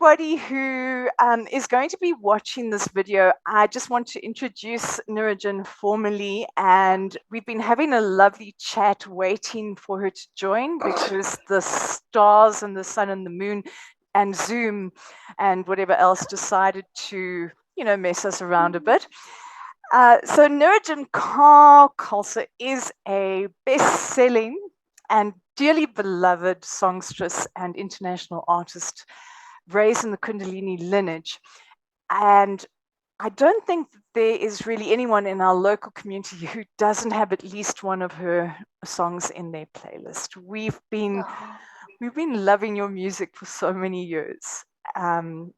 anybody who is going to be watching this video, I just want to introduce Nirinjan formally, and we've been having a lovely chat waiting for her to join because the stars and the sun and the moon and Zoom and whatever else decided to, mess us around a bit. So Nirinjan Kaur Khalsa is a best-selling and dearly beloved songstress and international artist raised in the Kundalini lineage. And I don't think there is really anyone in our local community who doesn't have at least one of her songs in their playlist. We've been loving your music for so many years. I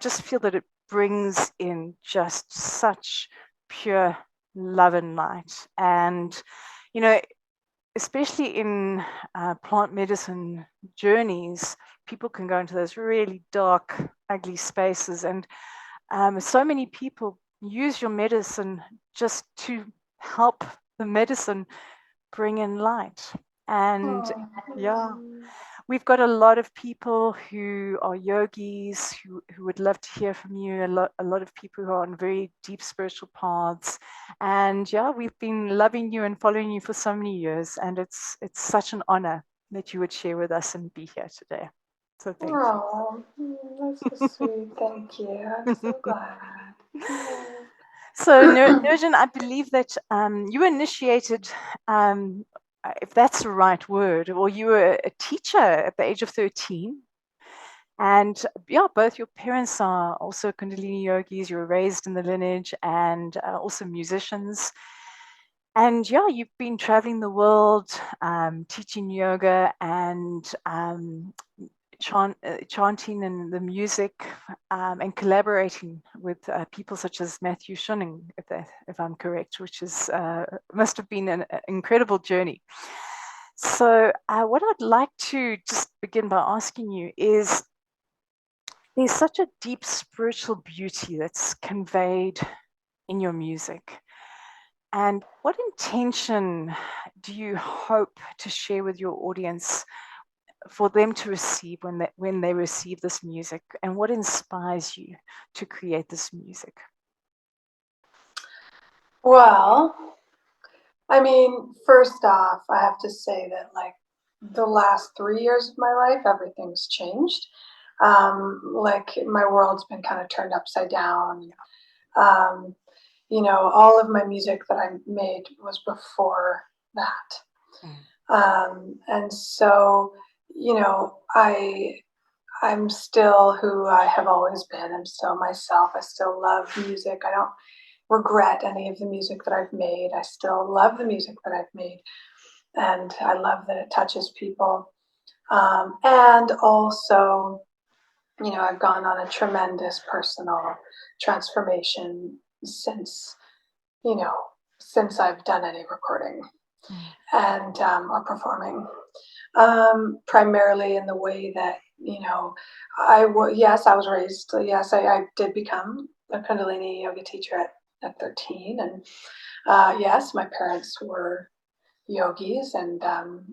just feel that it brings in just such pure love and light. And, especially in plant medicine journeys, people can go into those really dark, ugly spaces. And so many people use your medicine just to help the medicine bring in light. And we've got a lot of people who are yogis who would love to hear from you, a lot of people who are on very deep spiritual paths. And we've been loving you and following you for so many years. And it's such an honor that you would share with us and be here today. So thank you. Oh, that's so sweet. Thank you. I'm so glad. So, Nirinjan, I believe that you were initiated, if that's the right word, or you were a teacher at the age of 13. And both your parents are also Kundalini yogis. You were raised in the lineage and also musicians. And you've been traveling the world, teaching yoga and chanting and the music, and collaborating with people such as Matthew Shunning, if I'm correct, which is must have been an incredible journey. So what I'd like to just begin by asking you is, there's such a deep spiritual beauty that's conveyed in your music. And what intention do you hope to share with your audience for them to receive when they receive this music? And what inspires you to create this music? Well, I mean, first off, I have to say that like the last 3 years of my life, everything's changed. Like my world's been kind of turned upside down. All of my music that I made was before that. And so, I'm still who I have always been. I'm still myself. I still love music. I don't regret any of the music that I've made. I still love the music that I've made. And I love that it touches people. And also, I've gone on a tremendous personal transformation since I've done any recording and or performing. Primarily in the way that, I was raised, I did become a Kundalini yoga teacher at 13. And yes, my parents were yogis and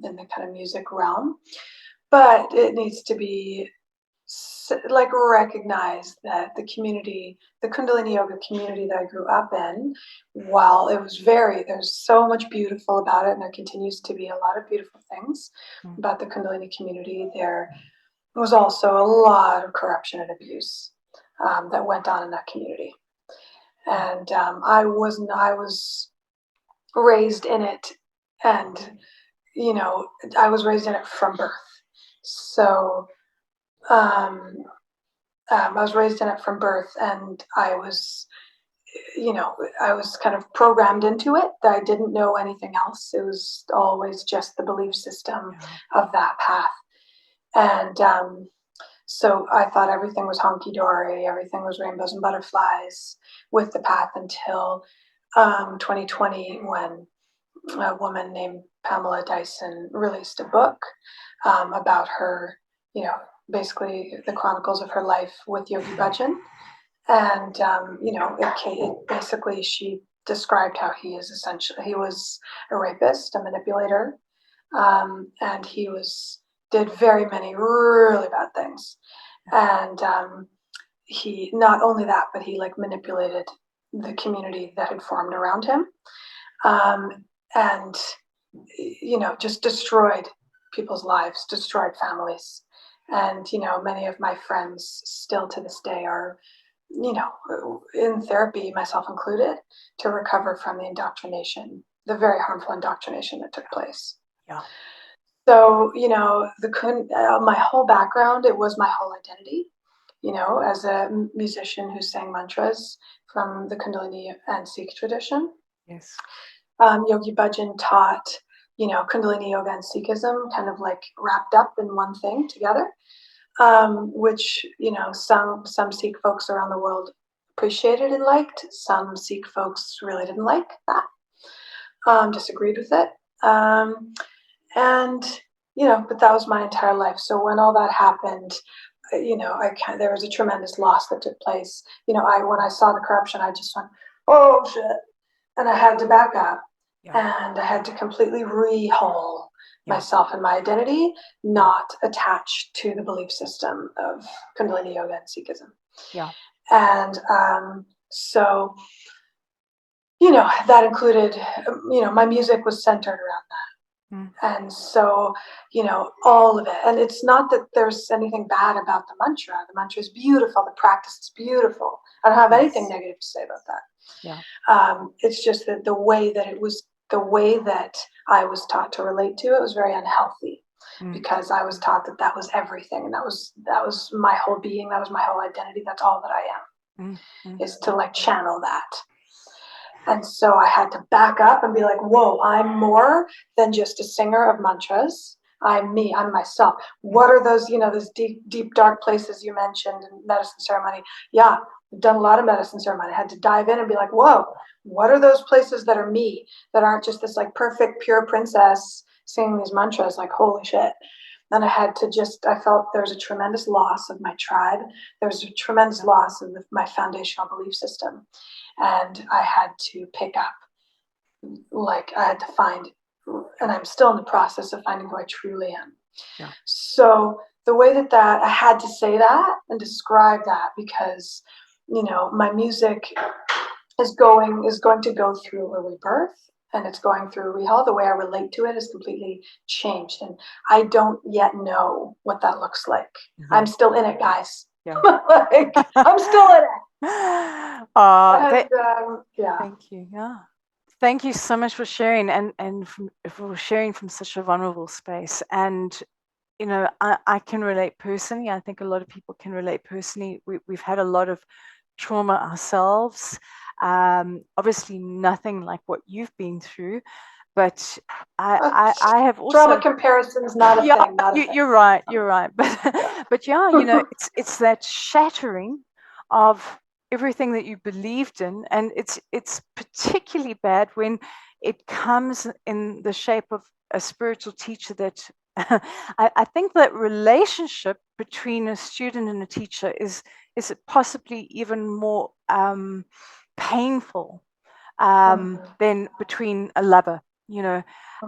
in the kind of music realm. But it needs to be recognize that the community, the Kundalini yoga community that I grew up in, while it was there's so much beautiful about it, and there continues to be a lot of beautiful things about the Kundalini community, there was also a lot of corruption and abuse that went on in that community. And I was raised in it, and I was raised in it from birth. So I was raised in it from birth, and I was kind of programmed into it. I didn't know anything else. It was always just the belief system of that path. And so I thought everything was honky-dory, everything was rainbows and butterflies with the path until 2020, when a woman named Pamela Dyson released a book about her, basically the chronicles of her life with Yogi Bhajan. And, basically she described how he was a rapist, a manipulator. And he was did very many really bad things. And he, not only that, but he like manipulated the community that had formed around him. And, you know, just destroyed people's lives, destroyed families. And, you know, many of my friends still to this day are, you know, in therapy, myself included, to recover from the indoctrination, the very harmful indoctrination that took place. Yeah. So, you know, my whole background, it was my whole identity, you know, as a musician who sang mantras from the Kundalini and Sikh tradition. Yes. Yogi Bhajan taught, you know, Kundalini yoga and Sikhism kind of like wrapped up in one thing together, which, you know, some Sikh folks around the world appreciated and liked. Some Sikh folks really didn't like that, disagreed with it. And, you know, but that was my entire life. So when all that happened, you know, there was a tremendous loss that took place. You know, when I saw the corruption, I just went, oh shit. And I had to back up. Yeah. And I had to completely rehaul myself and my identity, not attached to the belief system of Kundalini yoga and Sikhism. Yeah. And so, you know, that included, you know, my music was centered around that. And so, you know, all of it. And it's not that there's anything bad about the mantra. The mantra is beautiful. The practice is beautiful. I don't have anything negative to say about that. Yeah. It's just that the way that I was taught to relate to it was very unhealthy, because I was taught that that was everything, and that was my whole being. That was my whole identity. That's all that I am, is to like channel that. And so I had to back up and be like, whoa, I'm more than just a singer of mantras. I'm me, I'm myself. What are those, you know, those deep, deep, dark places you mentioned in medicine ceremony? Yeah, I've done a lot of medicine ceremony. I had to dive in and be like, whoa, what are those places that are me, that aren't just this like perfect, pure princess singing these mantras? Like, holy shit. Then I had to I felt there was a tremendous loss of my tribe. There was a tremendous loss of my foundational belief system. And I had to pick up, like, I had to find, and I'm still in the process of finding who I truly am. Yeah. So the way that I had to say that and describe that, because, you know, my music is going to go through a rebirth, and it's going through a rehaul. The way I relate to it is completely changed, and I don't yet know what that looks like. I'm still in it, guys. Yeah. Like, I'm still in it. Yeah. Thank you. Yeah. Thank you so much for sharing, and for sharing from such a vulnerable space. And, you know, I can relate personally. I think a lot of people can relate personally. We've had a lot of trauma ourselves. Obviously nothing like what you've been through, but I have also, trauma comparisons, not a thing. Not a thing. You're right. But yeah, you know, it's that shattering of everything that you believed in, and it's particularly bad when it comes in the shape of a spiritual teacher that I think that relationship between a student and a teacher is possibly even more painful than between a lover, you know.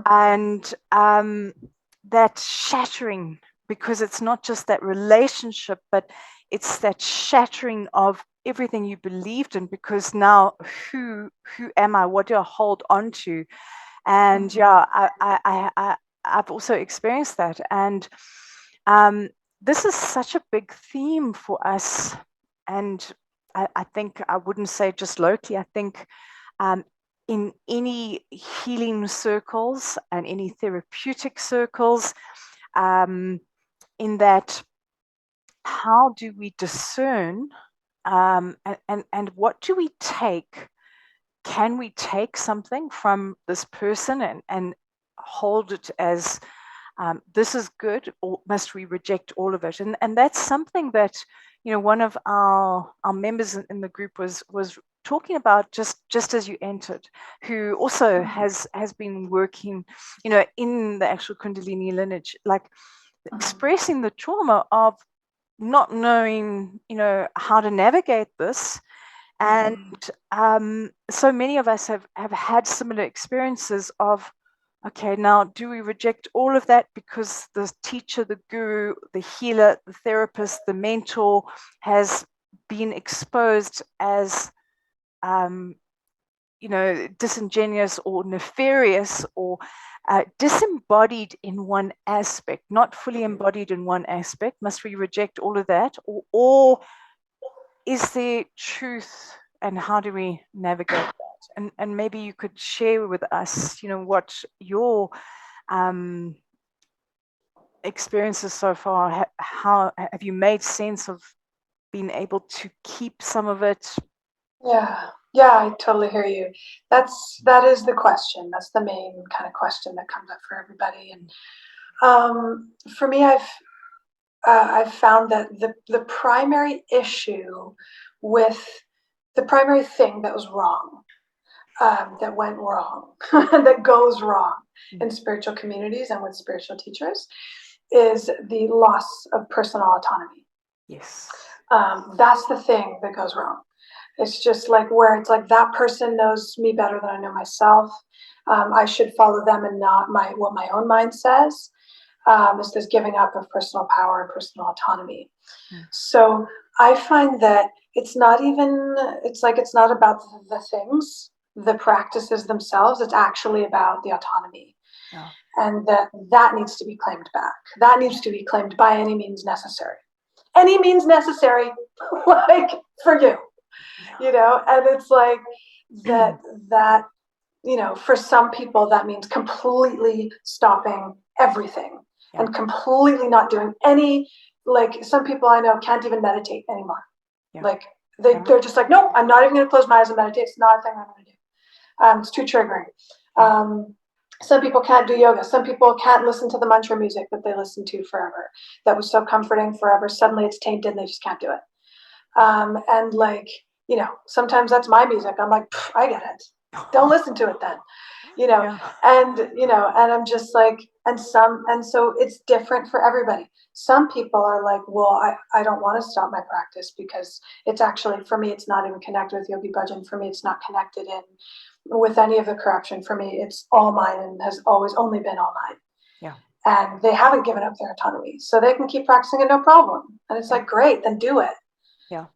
And that shattering, because it's not just that relationship, but it's that shattering of everything you believed in, because now who am I? What do I hold on to? And yeah, I've also experienced that. And this is such a big theme for us. And I think I wouldn't say just locally, I think in any healing circles and any therapeutic circles, in that, how do we discern, and what do we take? Can we take something from this person and hold it as this is good, or must we reject all of it? And that's something that, you know, one of our members in the group was talking about just as you entered, who also has been working, you know, in the actual Kundalini lineage, like expressing the trauma of not knowing, you know, how to navigate this. And so many of us have had similar experiences of Okay, now do we reject all of that because the teacher, the guru, the healer, the therapist, the mentor has been exposed as, disingenuous or nefarious or disembodied in one aspect, not fully embodied in one aspect? Must we reject all of that? Or is there truth, and how do we navigate that? And maybe you could share with us, what your experiences so far, how have you made sense of being able to keep some of it? Yeah, yeah, I totally hear you. That is the question. That's the main kind of question that comes up for everybody. And for me, I've found that the primary issue with the primary thing that was wrong, that went wrong, that goes wrong in spiritual communities and with spiritual teachers, is the loss of personal autonomy. Yes. That's the thing that goes wrong. It's just like where it's like that person knows me better than I know myself. I should follow them and not what my own mind says. It's this giving up of personal power and personal autonomy. So I find that it's not about the things, the practices themselves. It's actually about the autonomy. Yeah. And that needs to be claimed back. That needs to be claimed by any means necessary. Any means necessary, like for you. And it's like that for some people that means completely stopping everything and completely not doing any, like some people I know can't even meditate anymore. Like they're just like, nope, I'm not even going to close my eyes and meditate. It's not a thing I'm going to do. It's too triggering. Some people can't do yoga. Some people can't listen to the mantra music that they listened to forever. That was so comforting forever. Suddenly it's tainted and they just can't do it. And like, sometimes that's my music. I'm like, I get it. Don't listen to it then. And I'm just like, and so it's different for everybody. Some people are like, well, I don't want to stop my practice because it's actually, for me, it's not even connected with Yogi Bhajan. For me, it's not connected in with any of the corruption. For me, it's all mine and has always only been all mine. Yeah. And they haven't given up their autonomy. So they can keep practicing it, no problem. And it's like, great, then do it. Yeah.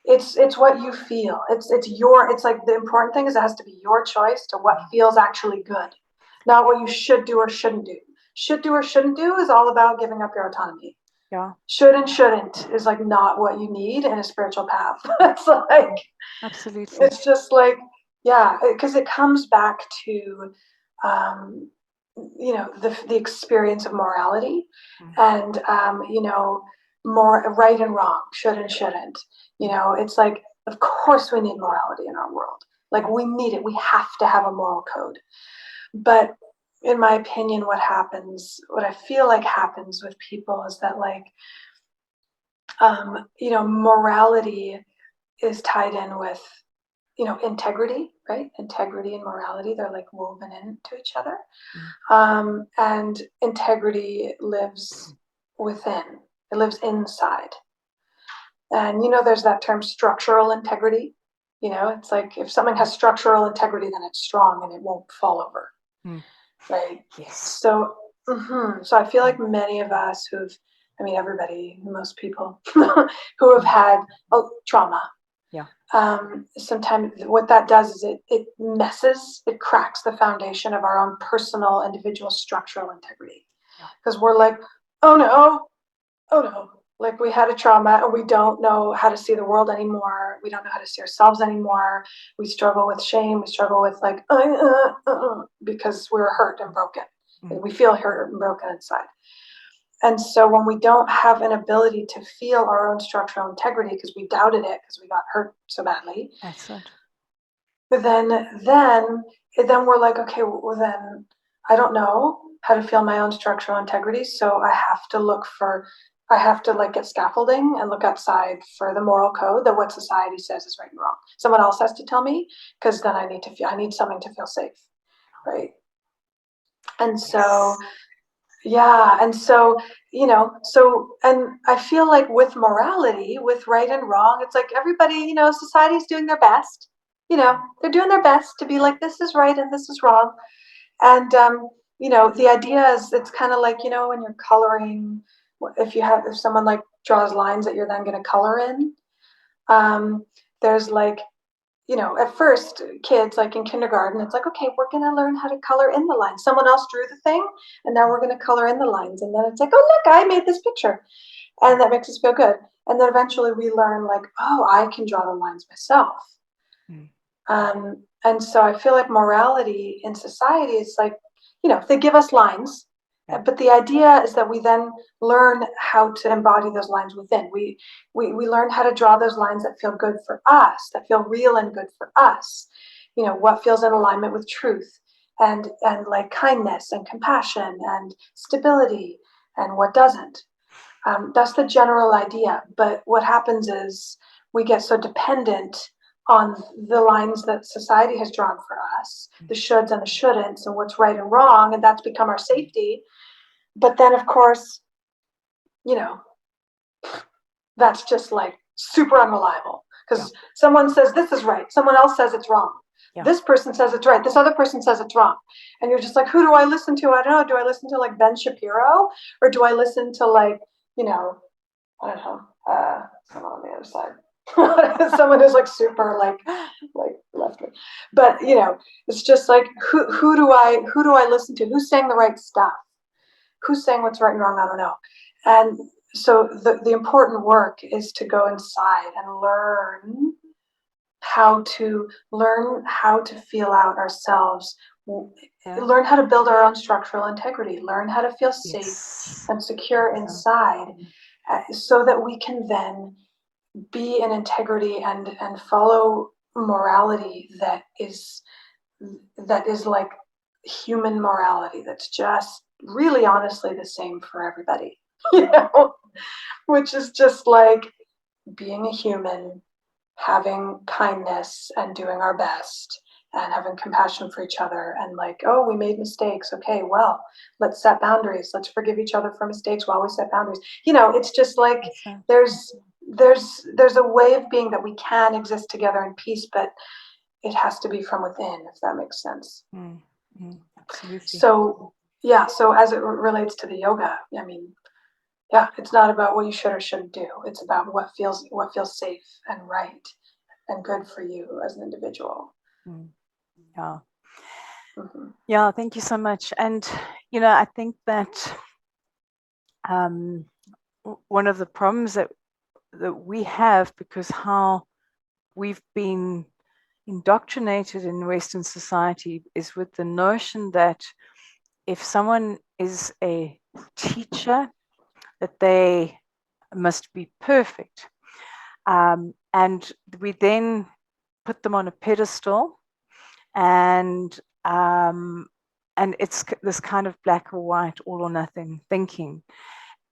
It's what you feel. It's like the important thing is it has to be your choice to what feels actually good, not what you should do or shouldn't do. Should do or shouldn't do is all about giving up your autonomy. Yeah. Should and shouldn't is like not what you need in a spiritual path. It's like, absolutely. It's just like, yeah, because it comes back to, the experience of morality and, more right and wrong, should and shouldn't. It's like, of course we need morality in our world. Like we need it. We have to have a moral code. But in my opinion, what I feel like happens with people is that like, morality is tied in with, integrity, right? Integrity and morality, they're like woven into each other. And integrity lives within, it lives inside. And, there's that term structural integrity. It's like if something has structural integrity, then it's strong and it won't fall over. Right? Yes. So I feel like many of us everybody, most people who have had a trauma. Yeah. Sometimes what that does is it cracks the foundation of our own personal, individual structural integrity. Because we're like, oh no, like we had a trauma and we don't know how to see the world anymore. We don't know how to see ourselves anymore. We struggle with shame. We struggle with like, because we're hurt and broken. We feel hurt and broken inside. And so when we don't have an ability to feel our own structural integrity because we doubted it because we got hurt so badly. Excellent. But then we're like, okay, well then I don't know how to feel my own structural integrity. So I have to like get scaffolding and look outside for the moral code that what society says is right and wrong. Someone else has to tell me because then I need something to feel safe. Right. And so yeah, and so, and I feel like with morality, with right and wrong, it's like everybody, society's doing their best. They're doing their best to be like, this is right and this is wrong. And you know, the idea is, it's kind of like, you know, when you're coloring, if someone like draws lines that you're then going to color in, there's like, you know, at first kids like in kindergarten, it's like, okay, we're going to learn how to color in the lines. Someone else drew the thing, and now we're going to color in the lines. And then it's like, oh, look, I made this picture. And that makes us feel good. And then eventually we learn like, oh, I can draw the lines myself. And so I feel like morality in society is like, you know, they give us lines, but the idea is that we then learn how to embody those lines within. We learn how to draw those lines that feel good for us, that feel real and good for us. You know, what feels in alignment with truth and like kindness and compassion and stability, and what doesn't. That's the general idea. But what happens is we get so dependent on the lines that society has drawn for us, the shoulds and the shouldn'ts, and what's right and wrong, and that's become our safety. But then, of course, you know, that's just like super unreliable, because someone says this is right, someone else says it's wrong. This person says it's right, this other person says it's wrong. And you're just like, who do I listen to? I don't know. Do I listen to like Ben Shapiro, or do I listen to like, you know, I don't know, someone on the other side. Someone who's like super like left wing. But you know, it's just like, who do I listen to? Who's saying the right stuff? Who's saying what's right and wrong? I don't know. And so the important work is to go inside and learn how to feel out ourselves, learn how to build our own structural integrity, learn how to feel safe and secure inside, so that we can then be in integrity and follow morality that is like human morality, that's just really honestly the same for everybody. You know, which is just like being a human, having kindness and doing our best, and having compassion for each other, and like, oh, we made mistakes, okay, well, let's set boundaries, let's forgive each other for mistakes while we set boundaries. You know, it's just like there's a way of being that we can exist together in peace, but it has to be from within, if that makes sense. Absolutely. So yeah, so as it relates to the yoga, I mean, yeah, it's not about what you should or shouldn't do. It's about what feels safe and right and good for you as an individual. Yeah. Yeah, thank you so much. And you know, I think that one of the problems that we have, because how we've been indoctrinated in Western society, is with the notion that if someone is a teacher, that they must be perfect. And we then put them on a pedestal, and it's this kind of black or white, all or nothing thinking,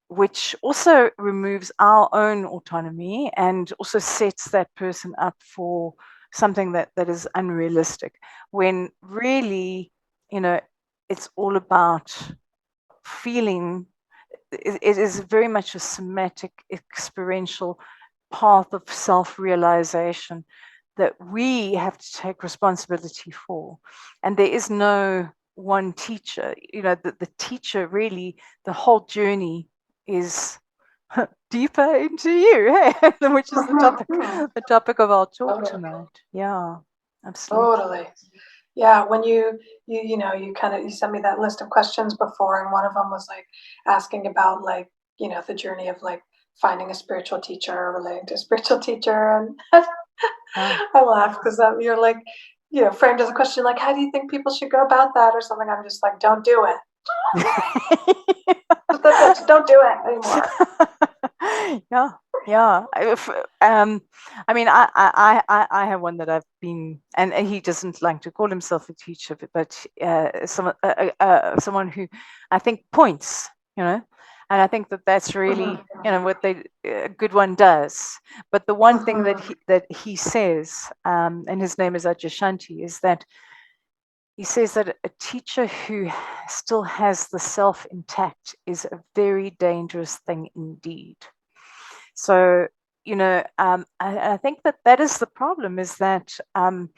which also removes our own autonomy and also sets that person up for something that is unrealistic, when really, you know, it's all about feeling. It is very much a somatic, experiential path of self-realization that we have to take responsibility for. And there is no one teacher. You know, the teacher, really, the whole journey is deeper into you, hey? Which is the topic of our talk tonight. Yeah, absolutely. Totally. Yeah, when you know, you sent me that list of questions before, and one of them was like asking about like, you know, the journey of like finding a spiritual teacher or relating to a spiritual teacher, and I laugh because you're like, you know, framed as a question like, how do you think people should go about that or something? I'm just like, don't do it. Just don't do it anymore. Yeah. I mean, I have one that I've been, and he doesn't like to call himself a teacher, but someone who I think points, you know, and I think that that's really, you know, what a good one does. But the one thing that he says, and his name is Ajashanti, is that he says that a teacher who still has the self intact is a very dangerous thing indeed. So, you know, I think that is the problem, is that, you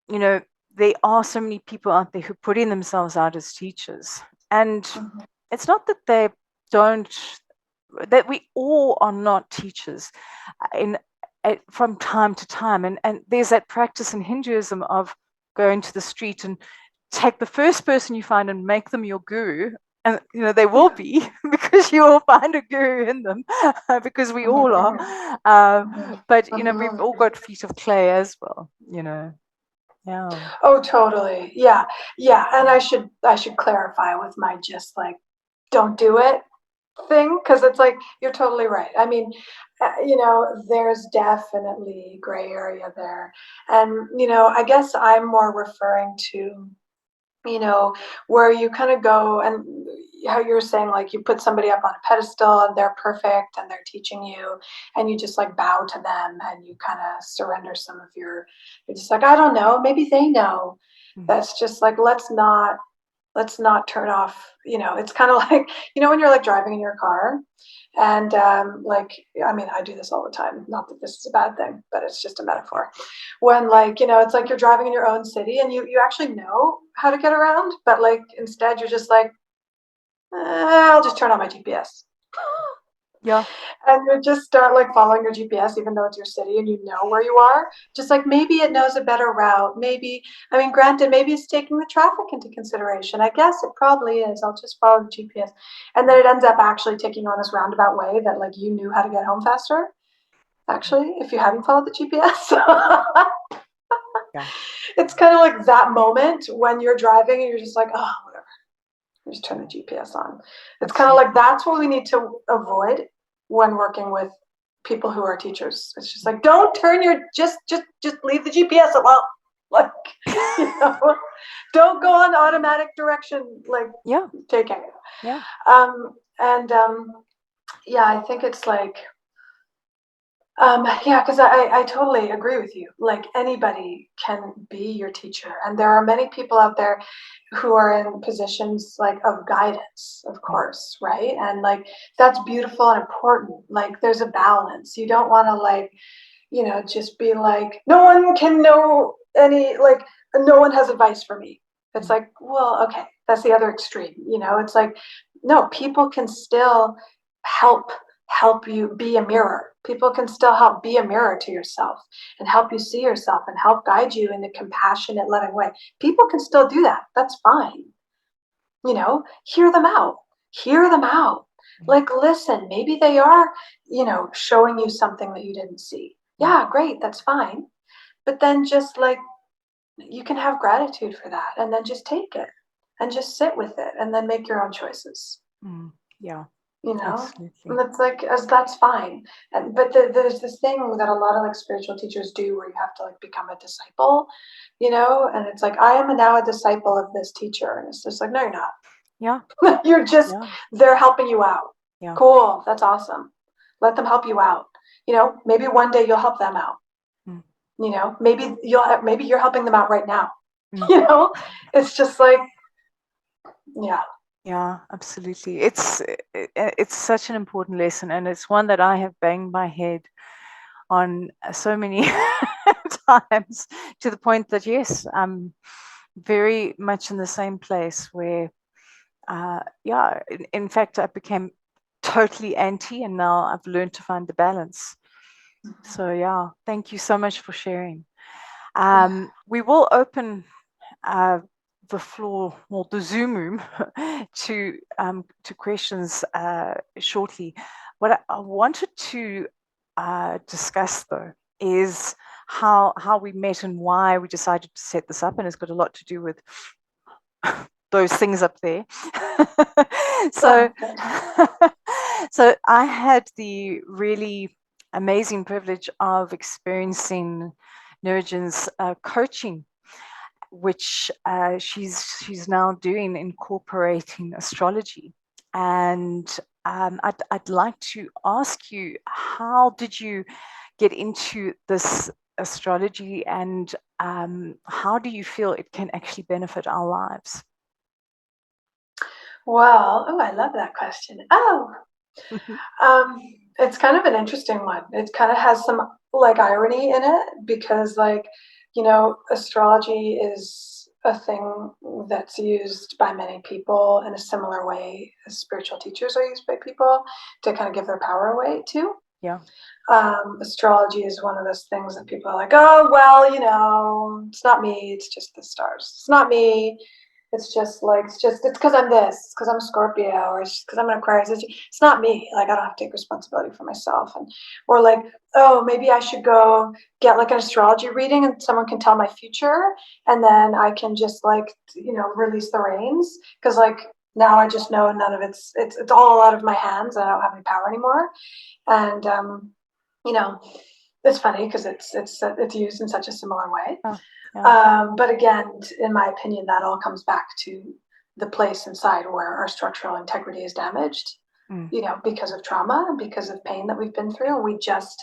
know, there are so many people out there who are putting themselves out as teachers. And it's not that they don't, that we all are not teachers from time to time. And there's that practice in Hinduism of going to the street and take the first person you find and make them your guru. And they will be, because you will find a guru in them, because we all are. But we've all got feet of clay as well. Yeah. Oh, totally. Yeah. Yeah. And I should clarify with my just like, don't do it thing, because it's like, you're totally right. I mean, there's definitely gray area there. And, I guess I'm more referring to, where you kind of go and how you're saying, like, you put somebody up on a pedestal and they're perfect and they're teaching you, and you just like bow to them and you kind of surrender some of you're just like, I don't know, maybe they know. That's just like, let's not turn off, it's kind of like, when you're like driving in your car and like, I mean, I do this all the time, not that this is a bad thing, but it's just a metaphor. When like, it's like you're driving in your own city and you actually know how to get around, but like instead you're just like, I'll just turn on my GPS. Yeah. And you just start like following your GPS, even though it's your city and you know where you are. Just like, maybe it knows a better route. Maybe, I mean, granted, maybe it's taking the traffic into consideration. I guess it probably is. I'll just follow the GPS. And then it ends up actually taking on this roundabout way that like you knew how to get home faster. Actually, if you hadn't followed the GPS. Yeah. It's kind of like that moment when you're driving and you're just like, oh, whatever. Just turn the GPS on. It's kind of like, that's what we need to avoid when working with people who are teachers. It's just like, don't turn your just leave the GPS alone. Like, don't go on automatic direction, like taking. Yeah. And yeah, I think it's like, yeah, because I totally agree with you. Like, anybody can be your teacher, and there are many people out there who are in positions like of guidance, of course, right? And like, that's beautiful and important. Like, there's a balance. You don't want to like, just be like, no one can know any, like, no one has advice for me. It's like, well, okay, that's the other extreme. It's like, no, people can still help you be a mirror. People can still help be a mirror to yourself and help you see yourself and help guide you in the compassionate, loving way. People can still do that. That's fine. Hear them out. Hear them out. Like, listen, maybe they are, showing you something that you didn't see. Yeah, great. That's fine. But then just like, you can have gratitude for that and then just take it and just sit with it and then make your own choices. Yeah. Absolutely. And it's like, as that's fine. But there's this thing that a lot of like spiritual teachers do where you have to like become a disciple, and it's like, I am now a disciple of this teacher. And it's just like, no, you're not. Yeah. You're just, they're helping you out. Yeah. Cool. That's awesome. Let them help you out. Maybe one day you'll help them out. Maybe you're helping them out right now. It's just like, yeah. Yeah, absolutely. It's such an important lesson, and it's one that I have banged my head on so many times, to the point that yes, I'm very much in the same place where in fact I became totally anti, and now I've learned to find the balance. So yeah, thank you so much for sharing. We will open the floor, or the Zoom room, to questions shortly. What I wanted to discuss, though, is how we met and why we decided to set this up, and it's got a lot to do with those things up there. So, so I had the really amazing privilege of experiencing Nirinjan's coaching, which she's now doing, incorporating astrology. And I'd like to ask you, how did you get into this astrology, and how do you feel it can actually benefit our lives? Well, I love that question. It's kind of an interesting one. It kind of has some like irony in it, because like, astrology is a thing that's used by many people in a similar way as spiritual teachers are used by people to kind of give their power away too. Yeah. Astrology is one of those things that people are like, oh, well, it's not me. It's just the stars. It's not me. It's because I'm this. It's because I'm a Scorpio, or it's because I'm an Aquarius. It's not me. Like, I don't have to take responsibility for myself. Or like, oh, maybe I should go get like an astrology reading and someone can tell my future. And then I can just release the reins. Because like now I just know none of it's all out of my hands. And I don't have any power anymore. And, it's funny because it's used in such a similar way. Oh, yeah. But again, in my opinion, that all comes back to the place inside where our structural integrity is damaged, because of trauma and because of pain that we've been through. And we just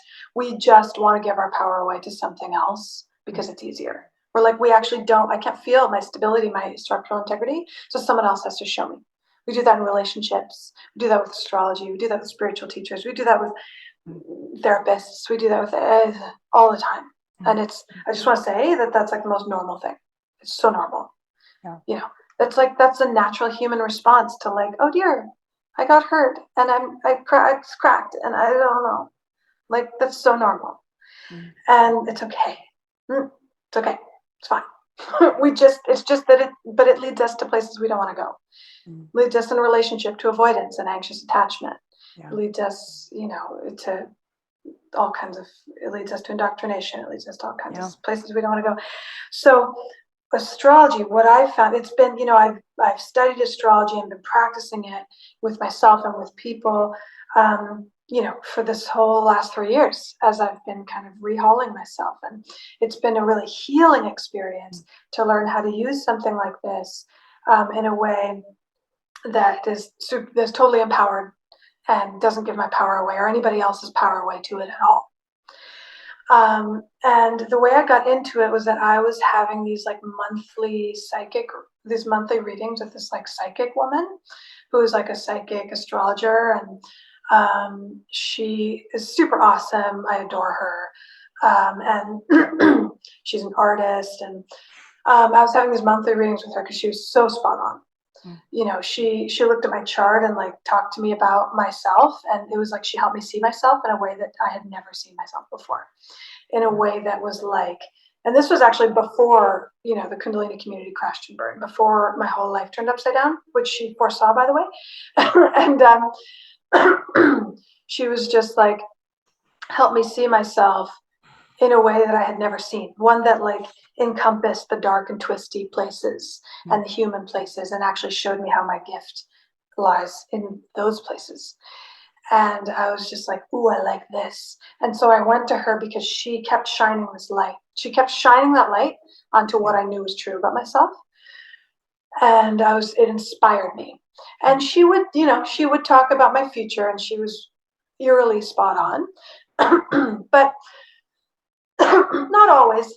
want to give our power away to something else because it's easier. We're like, I can't feel my stability, my structural integrity. So someone else has to show me. We do that in relationships. We do that with astrology. We do that with spiritual teachers. We do that with therapists. We do that with all the time. And I just want to say that that's like the most normal thing. It's so normal. Yeah. That's a natural human response to like, oh dear, I got hurt and it's cracked and I don't know. Like, that's so normal. And it's okay. It's okay. It's fine. But it leads us to places we don't want to go. Leads us in a relationship to avoidance and anxious attachment. It leads us, to all kinds of, it leads us to indoctrination. It leads us to all kinds of places we don't want to go. So astrology, what I've found, it's been, I've studied astrology and been practicing it with myself and with people, for this whole last 3 years as I've been kind of rehauling myself. And it's been a really healing experience to learn how to use something like this in a way that is totally empowered and doesn't give my power away or anybody else's power away to it at all. And the way I got into it was that I was having these monthly readings with this psychic woman who is like a psychic astrologer, and she is super awesome. I adore her. And she's an artist, and I was having these monthly readings with her because she was so spot on. She looked at my chart and talked to me about myself, and it was like she helped me see myself in a way that I had never seen myself before, in a way that was and this was actually before the Kundalini community crashed and burned, before my whole life turned upside down, which she foresaw, by the way. And she was just help me see myself in a way that I had never seen, one that encompassed the dark and twisty places and the human places, and actually showed me how my gift lies in those places. And I was just like, ooh, I like this. And so I went to her because she kept shining this light. She kept shining that light onto what I knew was true about myself. And it inspired me. And she would talk about my future, and she was eerily spot on. But not always.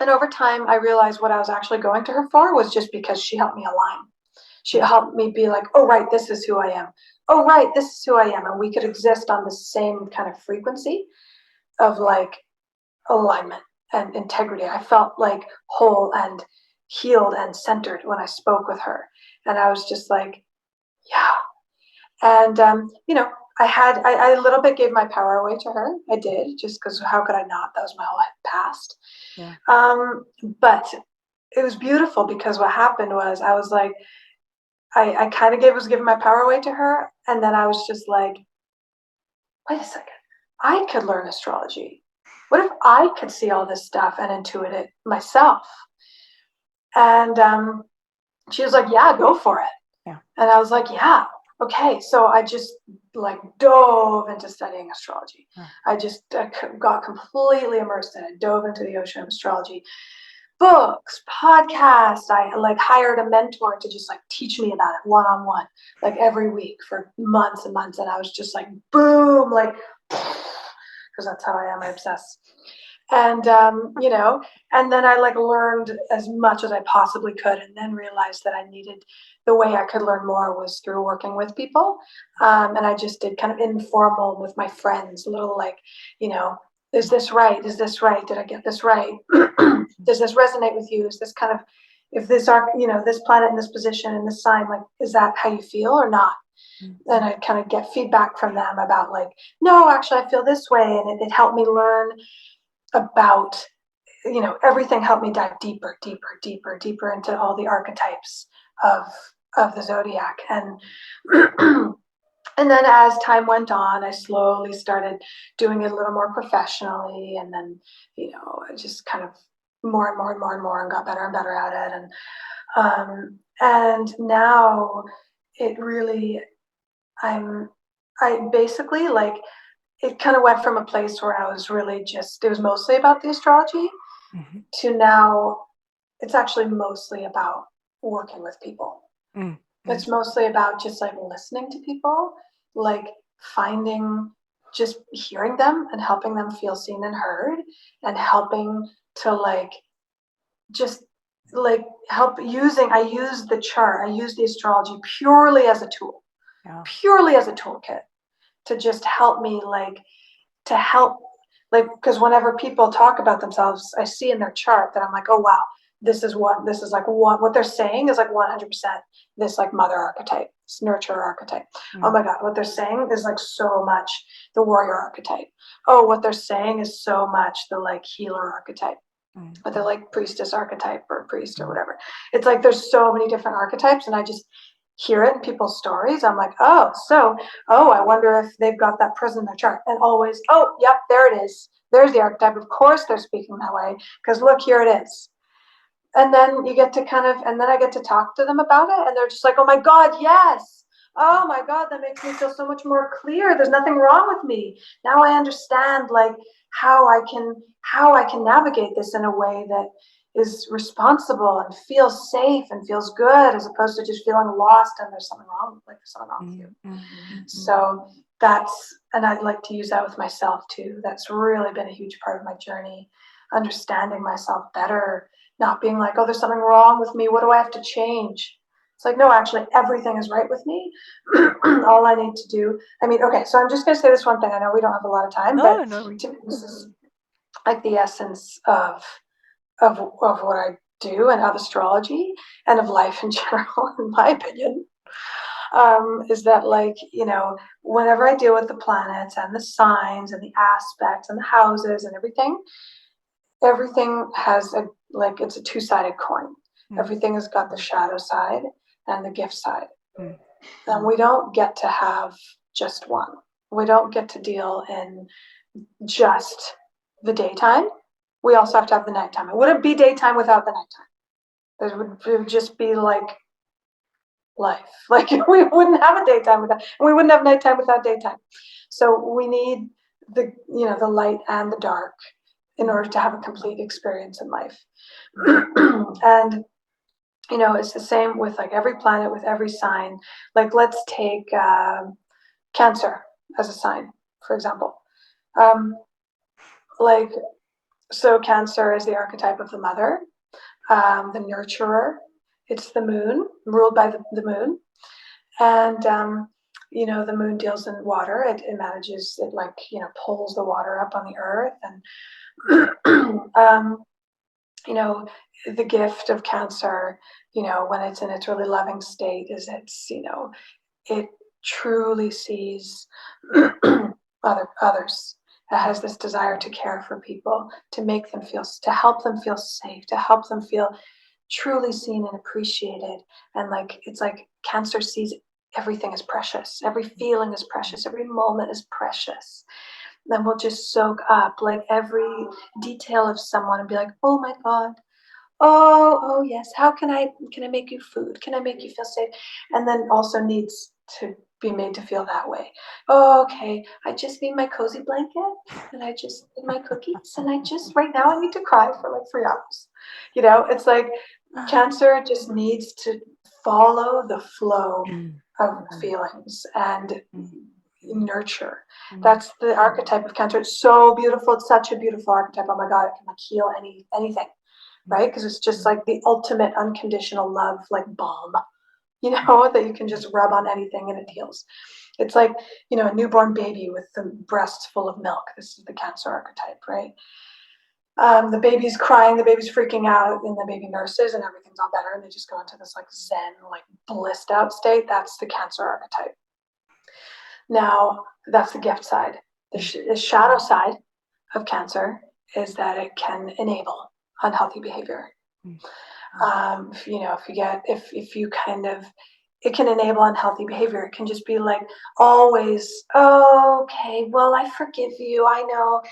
And over time, I realized what I was actually going to her for was just because she helped me align. She helped me be like, oh, right, this is who I am. Oh, right, this is who I am. And we could exist on the same kind of frequency of alignment and integrity. I felt whole and healed and centered when I spoke with her. And I was just like, yeah. And, I a little bit gave my power away to her. I did, just because how could I not? That was my whole past. Yeah. But it was beautiful because what happened was I was like, I kind of was giving my power away to her. And then I was just like, wait a second, I could learn astrology. What if I could see all this stuff and intuit it myself? And she was like, yeah, go for it. Yeah. And I was like, yeah. Okay, so I just dove into studying astrology. I just got completely immersed in it, dove into the ocean of astrology. Books, podcasts. I hired a mentor to just teach me about it one-on-one, every week for months and months. And I was just boom, because that's how I am. I obsess. And, and then I learned as much as I possibly could, and then realized that the way I could learn more was through working with people. And I just did kind of informal with my friends, little is this right? Is this right? Did I get this right? does this resonate with you? Is this kind of, if this are, this planet in this position in this sign, like, is that how you feel or not? And I kind of get feedback from them about like, no, actually I feel this way. And it helped me learn about, everything helped me dive deeper, deeper, deeper, deeper into all the archetypes of the zodiac. And and then as time went on, I slowly started doing it a little more professionally. And then, I just kind of more and more and more and more and got better and better at it. And now it really, I basically like, it kind of went from a place where I was really it was mostly about the astrology to now it's actually mostly about working with people. It's mostly about just like listening to people, like just hearing them and helping them feel seen and heard, and helping to like just like help I use the chart, I use the astrology purely as a tool, purely as a toolkit to just help me because whenever people talk about themselves, I see in their chart that I'm like, oh wow, this is like what they're saying is like 100% this like mother archetype, this nurturer archetype. Oh my God, what they're saying is like so much the warrior archetype. Oh, what they're saying is so much the like healer archetype. But they're like priestess archetype or priest or whatever. It's like there's so many different archetypes, and I just hear it in people's stories. I'm like, oh, I wonder if they've got that present in their chart. And always, oh, yep, there it is. There's the archetype. Of course they're speaking that way, because look, here it is. And then you get to and then I get to talk to them about it, and they're just like, oh my God, yes. Oh my God, that makes me feel so much more clear. There's nothing wrong with me. Now I understand like how I can navigate this in a way that is responsible and feels safe and feels good, as opposed to just feeling lost and there's something wrong with you. So and I'd like to use that with myself too. That's really been a huge part of my journey, understanding myself better, not being like, oh, there's something wrong with me. What do I have to change? It's like, no, actually, everything is right with me. All I need to do. Okay, so I'm just going to say this one thing. I know we don't have a lot of time, but to me, this is like the essence of what I do and of astrology and of life in general, in my opinion. Is that like, whenever I deal with the planets and the signs and the aspects and the houses and everything has it's a two-sided coin. Everything has got the shadow side and the gift side. And we don't get to have just one. We don't get to deal in just the daytime. We also have to have the nighttime. It wouldn't be daytime without the nighttime. It would just be like life. Like we wouldn't have a daytime without, and we wouldn't have nighttime without daytime. So we need the light and the dark in order to have a complete experience in life. And it's the same with like every planet, with every sign. Like let's take Cancer as a sign, for example. So Cancer is the archetype of the mother, the nurturer. It's the moon, ruled by the moon. And the moon deals in water. It manages, it pulls the water up on the earth. And the gift of Cancer, when it's in its really loving state, is it truly sees others. It has this desire to care for people, to help them feel safe, to help them feel truly seen and appreciated. And it's like Cancer sees everything as precious. Every feeling is precious. Every moment is precious. Then we'll just soak up like every detail of someone and be like, oh my God, oh yes, how can I make you food? Can I make you feel safe? And then also needs to be made to feel that way. Oh, okay, I just need my cozy blanket, and I just need my cookies, and right now I need to cry for like 3 hours. It's like Cancer just needs to follow the flow of feelings and nurture. That's the archetype of Cancer. It's so beautiful. It's such a beautiful archetype. Oh my God, it can heal anything. Right? Because it's just like the ultimate unconditional love, like balm, that you can just rub on anything and it heals. It's like, a newborn baby with the breasts full of milk. This is the Cancer archetype, right? The baby's crying, the baby's freaking out, and the baby nurses, and everything's all better, and they just go into this like zen, like blissed out state. That's the Cancer archetype. Now, that's the gift side. The shadow side of Cancer is that it can enable unhealthy behavior. If you kind of, it can enable unhealthy behavior. It can just be like always, oh, okay, well, I forgive you. I know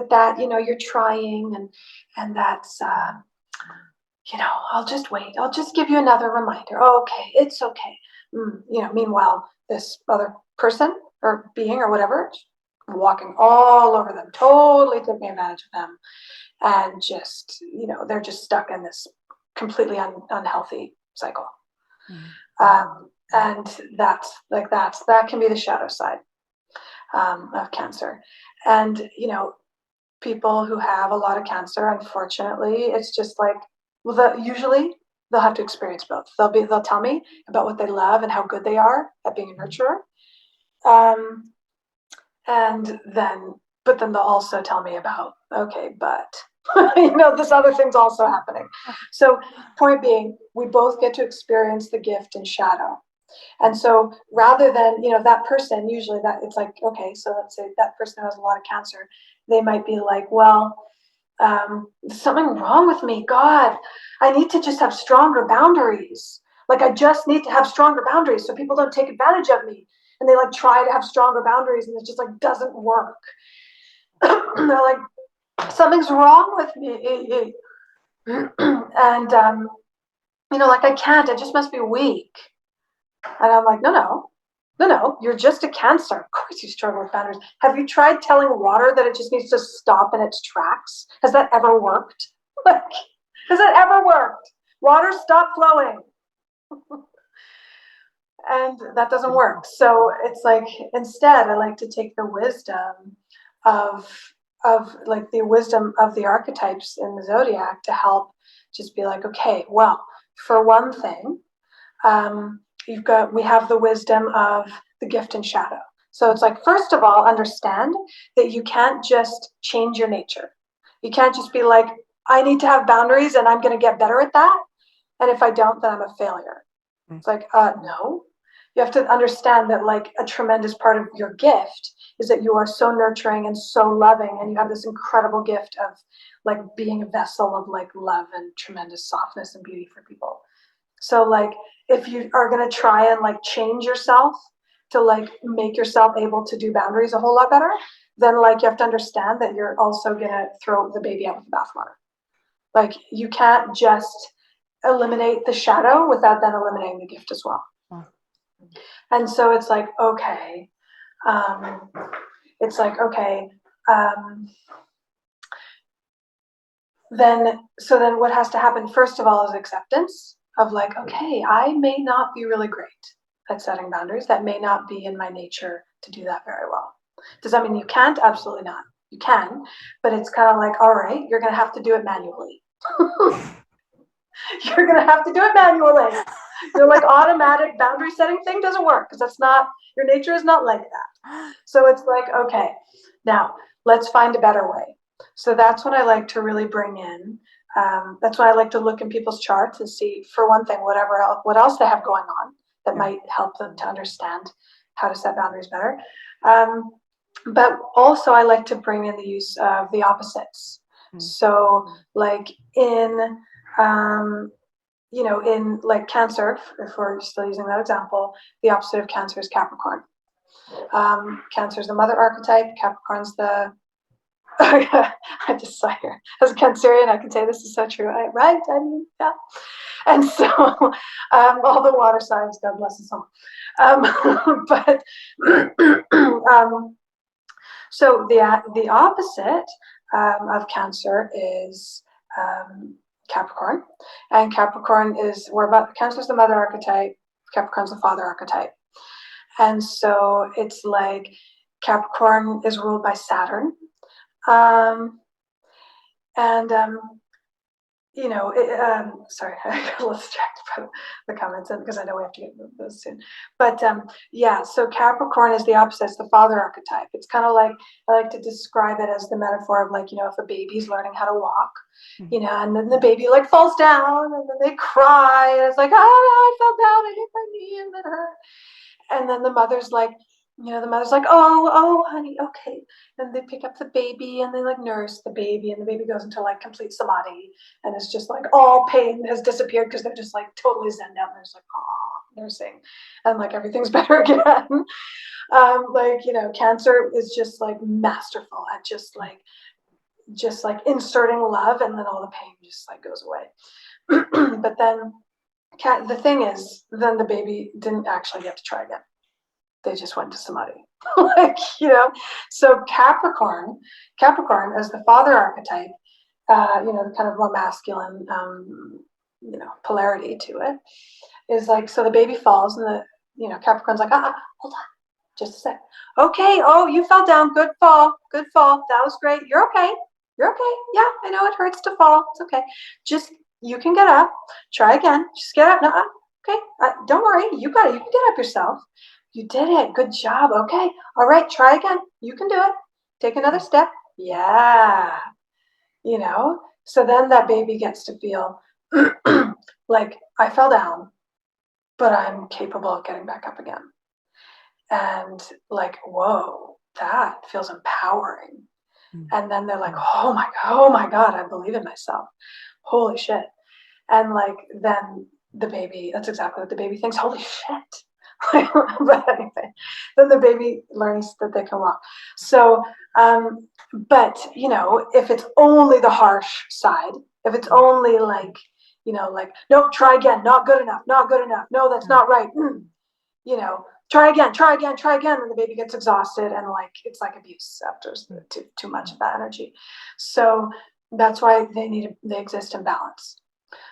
that you're trying, and that's I'll just wait. I'll just give you another reminder. Oh, okay, it's okay. Meanwhile, this other person or being or whatever, walking all over them, totally taking advantage of them, and just they're just stuck in this completely unhealthy cycle. And that can be the shadow side of Cancer. And people who have a lot of Cancer, unfortunately, it's just like, well, usually they'll have to experience both. They'll tell me about what they love and how good they are at being a nurturer, but then they'll also tell me about, okay, but this other thing's also happening. So point being, we both get to experience the gift in shadow. And so rather than, that person, usually that it's like, okay, so let's say that person who has a lot of Cancer, they might be like, well, there's something wrong with me. God, I need to just have stronger boundaries. Like I just need to have stronger boundaries so people don't take advantage of me. And they like try to have stronger boundaries and it just like doesn't work. They're like, something's wrong with me. And, like I can't, I just must be weak. And I'm like, no, you're just a Cancer. Of course you struggle with boundaries. Have you tried telling water that it just needs to stop in its tracks? Has that ever worked? Like, has it ever worked? Water, stop flowing. And that doesn't work. So it's like, instead, I like to take the wisdom of the archetypes in the zodiac to help just be like, okay, well, for one thing, we have the wisdom of the gift and shadow. So it's like, first of all, understand that you can't just change your nature. You can't just be like, I need to have boundaries and I'm going to get better at that. And if I don't, then I'm a failure. It's like, no. You have to understand that like a tremendous part of your gift is that you are so nurturing and so loving, and you have this incredible gift of like being a vessel of like love and tremendous softness and beauty for people. So like, if you are going to try and like change yourself to like make yourself able to do boundaries a whole lot better, then like you have to understand that you're also going to throw the baby out with the bathwater. Like you can't just eliminate the shadow without then eliminating the gift as well. And so it's like, okay, then what has to happen first of all is acceptance of like, okay, I may not be really great at setting boundaries. That may not be in my nature to do that very well. Does that mean you can't? Absolutely not. You can, but it's kind of like, all right, you're going to have to do it manually. You're going to have to do it manually. Your like automatic boundary setting thing doesn't work because that's not, your nature is not like that. So it's like, okay, now let's find a better way. So that's what I like to really bring in. That's why I like to look in people's charts and see, for one thing, what else they have going on that might help them to understand how to set boundaries better. But also I like to bring in the use of the opposites. So like in like Cancer, if we're still using that example, the opposite of Cancer is Capricorn. Cancer is the mother archetype. Capricorn's the I just saw here. As a Cancerian, I can say this is so true, right? I mean, yeah. And so, all the water signs, God bless us all. But so the opposite of Cancer is Capricorn, and Capricorn is Cancer is the mother archetype. Capricorn's the father archetype, and so it's like Capricorn is ruled by Saturn. And sorry, I got a little distracted by the comments because I know we have to get those soon. But yeah, so Capricorn is the opposite. It's the father archetype. It's kind of like, I like to describe it as the metaphor of, like, if a baby's learning how to walk, and then the baby like falls down and then they cry and it's like, oh, I fell down, I hit my knee and it hurt. And then the mother's like, oh, honey, okay. And they pick up the baby and they like nurse the baby, and the baby goes into like complete samadhi, and it's just like all pain has disappeared because they're just like totally zen out, and they're just like, ah, nursing, and like everything's better again. Cancer is just like masterful at just like inserting love, and then all the pain just like goes away. But then the thing is, then the baby didn't actually get to try again. They just went to samadhi. So Capricorn as the father archetype, the kind of more masculine, polarity to it is like, so the baby falls and Capricorn's like, hold on, just a sec. Okay, oh, you fell down, good fall, that was great, you're okay, yeah, I know it hurts to fall, it's okay, just, you can get up, try again, just get up, no, okay, don't worry, you got it, you can get up yourself. You did it. Good job. Okay. All right. Try again. You can do it. Take another step. Yeah. So then that baby gets to feel like, I fell down, but I'm capable of getting back up again. And like, whoa, that feels empowering. And then they're like, oh my God, I believe in myself. Holy shit. And like, then the baby, that's exactly what the baby thinks. Holy shit. But anyway, then the baby learns that they can walk. So, but if it's only the harsh side, if it's only like, no, try again, not good enough, no, that's not right, try again, and the baby gets exhausted, and like it's like abuse after too much of that energy. So that's why they exist in balance.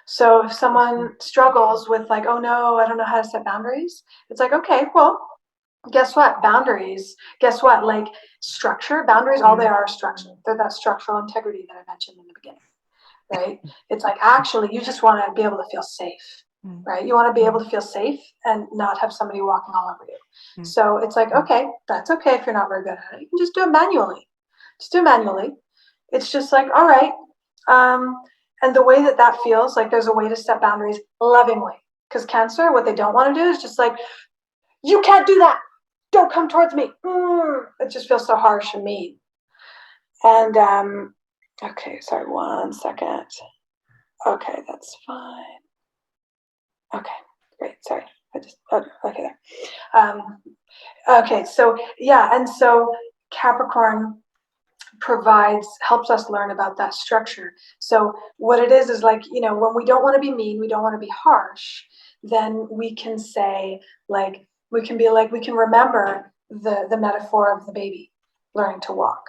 So if someone struggles with like, oh no, I don't know how to set boundaries, it's like, okay, well, guess what? Boundaries, guess what? Like structure, boundaries, all they are structure. They're that structural integrity that I mentioned in the beginning, right? It's like, actually, you just want to be able to feel safe, right? You want to be able to feel safe and not have somebody walking all over you. So it's like, okay, that's okay if you're not very good at it. You can just do it manually. It's just like, all right. And the way that feels, like there's a way to set boundaries lovingly. Because Cancer, what they don't want to do is just like, you can't do that. Don't come towards me. It just feels so harsh and mean. And, okay, sorry, 1 second. Okay, that's fine. Okay, great, sorry. Okay, there. Okay, so, yeah, and so Capricorn helps us learn about that structure. So what it is like, when we don't want to be mean, we don't want to be harsh, then we can say, like, we can remember the metaphor of the baby learning to walk.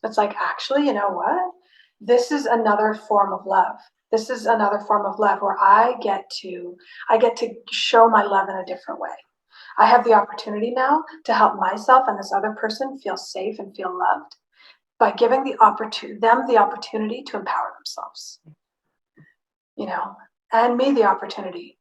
It's like, actually, you know what? This is another form of love. This is another form of love where I get to show my love in a different way. I have the opportunity now to help myself and this other person feel safe and feel loved by giving them the opportunity to empower themselves, and me the opportunity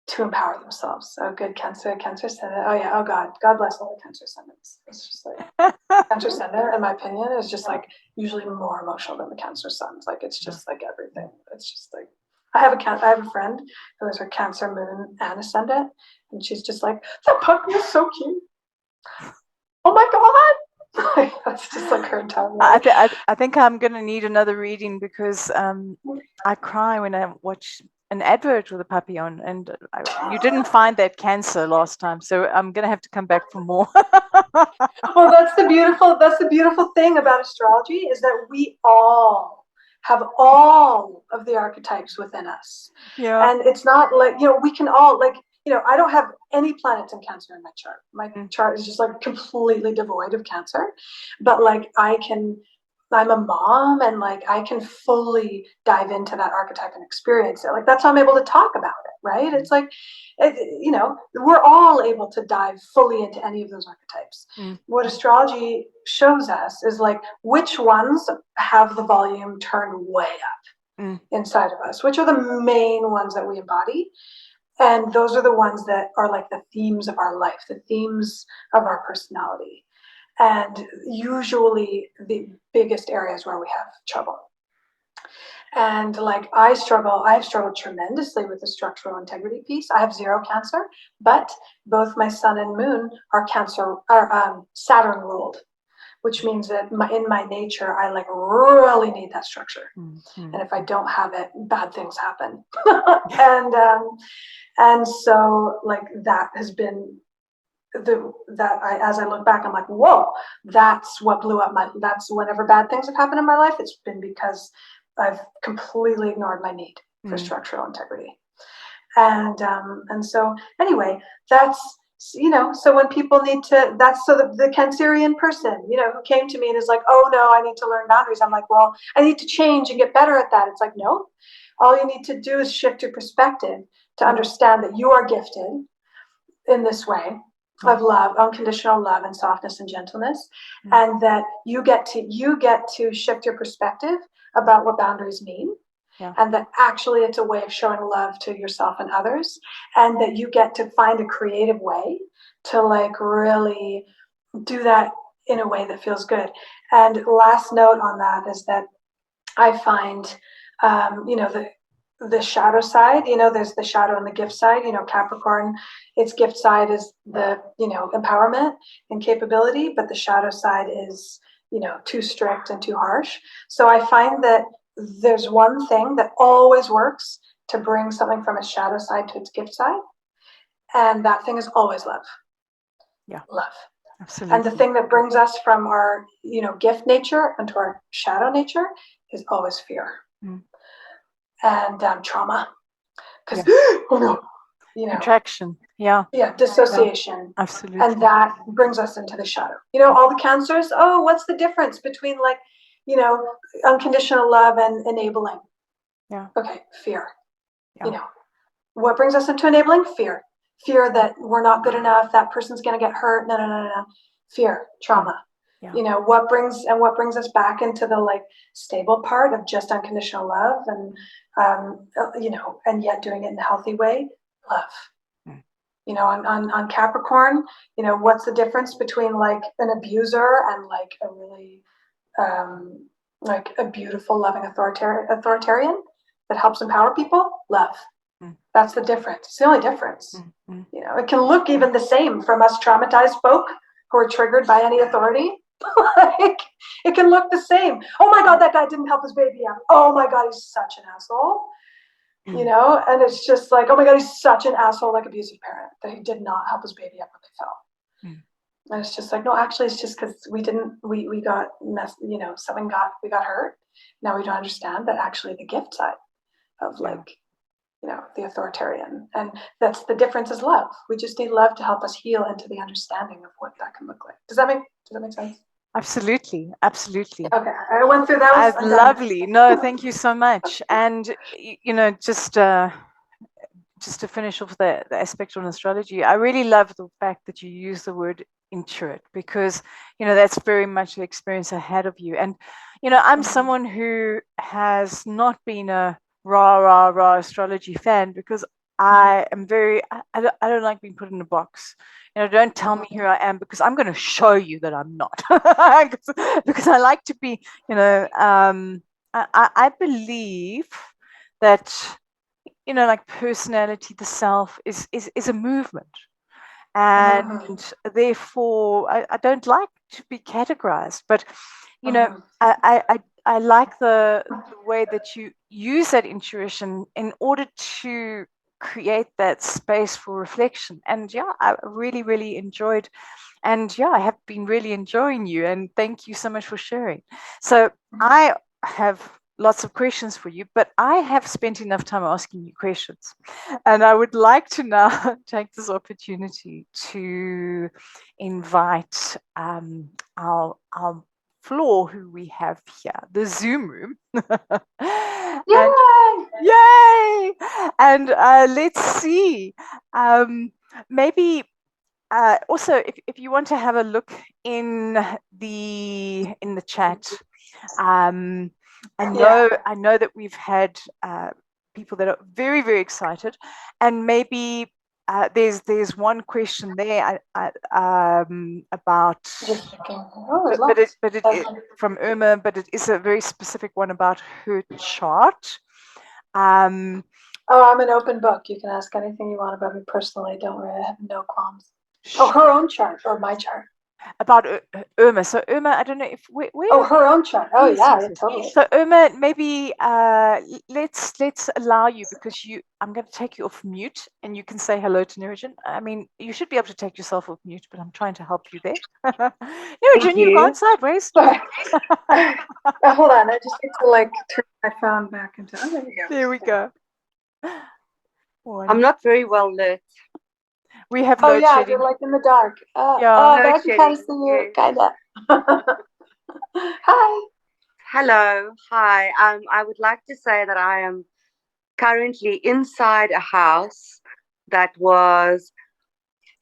to empower themselves. Oh, good, Cancer said it. Oh yeah, oh God bless all the Cancer ascendants. It's just like, Cancer ascendant, in my opinion, is just like usually more emotional than the Cancer suns. Like it's just like everything. It's just like, I have a friend who is her Cancer moon and ascendant, and she's just like, that puppy is so cute. Oh my God. That's just like her entire life. I think I'm going to need another reading because I cry when I watch an advert with a puppy on, and you didn't find that Cancer last time, so I'm going to have to come back for more. Well, that's the beautiful thing about astrology, is that we all have all of the archetypes within us. Yeah. And it's not like, we can all, like, I don't have any planets in Cancer in my chart. My chart is just like completely devoid of Cancer, but like I'm a mom, and like I can fully dive into that archetype and experience it. Like that's how I'm able to talk about it, right? It's like, we're all able to dive fully into any of those archetypes. What astrology shows us is like which ones have the volume turned way up. inside of us, which are the main ones that we embody. And those are the ones that are like the themes of our life, the themes of our personality. And usually the biggest areas where we have trouble. And like I've struggled tremendously with the structural integrity piece. I have 0 Cancer, but both my sun and moon are Saturn ruled, which means that in my nature, I like really need that structure. And if I don't have it, bad things happen. and so like that has been as I look back, I'm like, whoa, that's what blew up that's whenever bad things have happened in my life, it's been because I've completely ignored my need for structural integrity. And so anyway, that's, so when people need to, that's so the Cancerian person, who came to me and is like, oh no, I need to learn boundaries. I'm like, well, I need to change and get better at that. It's like, no, all you need to do is shift your perspective to understand that you are gifted in this way of love, unconditional love and softness and gentleness, and that you get to shift your perspective about what boundaries mean. And that actually it's a way of showing love to yourself and others, and that you get to find a creative way to like really do that in a way that feels good. And last note on that is that I find, the shadow side, there's the shadow and the gift side. Capricorn, its gift side is the, empowerment and capability, but the shadow side is, too strict and too harsh. So I find that there's one thing that always works to bring something from its shadow side to its gift side, and that thing is always love. Love. Absolutely. And the thing that brings us from our, gift nature into our shadow nature is always fear. And trauma, because oh no, contraction, dissociation, absolutely, and that brings us into the shadow. All the cancers. Oh, what's the difference between like, unconditional love and enabling? Okay, fear. What brings us into enabling? Fear that we're not good enough. That person's gonna get hurt. No. Fear, trauma. What brings us back into the like stable part of just unconditional love and and yet doing it in a healthy way, love. On Capricorn, what's the difference between like an abuser and like a really like a beautiful loving authoritarian that helps empower people? Love. That's the difference. It's the only difference. It can look even the same from us traumatized folk who are triggered by any authority. Like it can look the same. Oh my God, that guy didn't help his baby out. Oh my God, he's such an asshole. And it's just like, oh my God, he's such an asshole, like abusive parent, that he did not help his baby up when they fell. And it's just like, no, actually, it's just because we got messed, we got hurt. Now we don't understand that actually the gift side of like, the authoritarian. And that's the difference is love. We just need love to help us heal into the understanding of what that can look like. Does that make sense? Absolutely. Okay, I went through that. Was lovely. No, thank you so much. And just to finish off the aspect on astrology, I really love the fact that you use the word intuit, because that's very much the experience I had of you. And I'm someone who has not been a rah astrology fan, because I am I don't like being put in a box. Don't tell me who I am, because I'm going to show you that I'm not. because I like to be, I believe that, like personality, the self is a movement. And therefore, I don't like to be categorized. But, I like the way that you use that intuition in order to create that space for reflection. And I really, really enjoyed, and I have been really enjoying you. And thank you so much for sharing. So I have lots of questions for you, but I have spent enough time asking you questions. And I would like to now take this opportunity to invite our floor, who we have here, the Zoom room. Yay! And let's see. Maybe also, if you want to have a look in the chat, I know that we've had people that are very, very excited, and maybe there's one question there about, but it from Irma, but it is a very specific one about her chart. I'm an open book. You can ask anything you want about me personally. Don't worry, I have no qualms. Oh, her own chart or my chart? About Irma. So Irma, I don't know if where her own chart. Oh yes. Totally. So Irma, maybe let's allow you, because I'm going to take you off mute and you can say hello to Nirinjan. I mean, you should be able to take yourself off mute, but I'm trying to help you there. Nirinjan, you've gone sideways. Sorry. Hold on, I just need to turn my phone back into. Oh, there we go. There we go. I'm not very well lit. We have load shedding. You're like in the dark. But I can kind of see you, kinda. Hi. Hello. Hi. I would like to say that I am currently inside a house that was,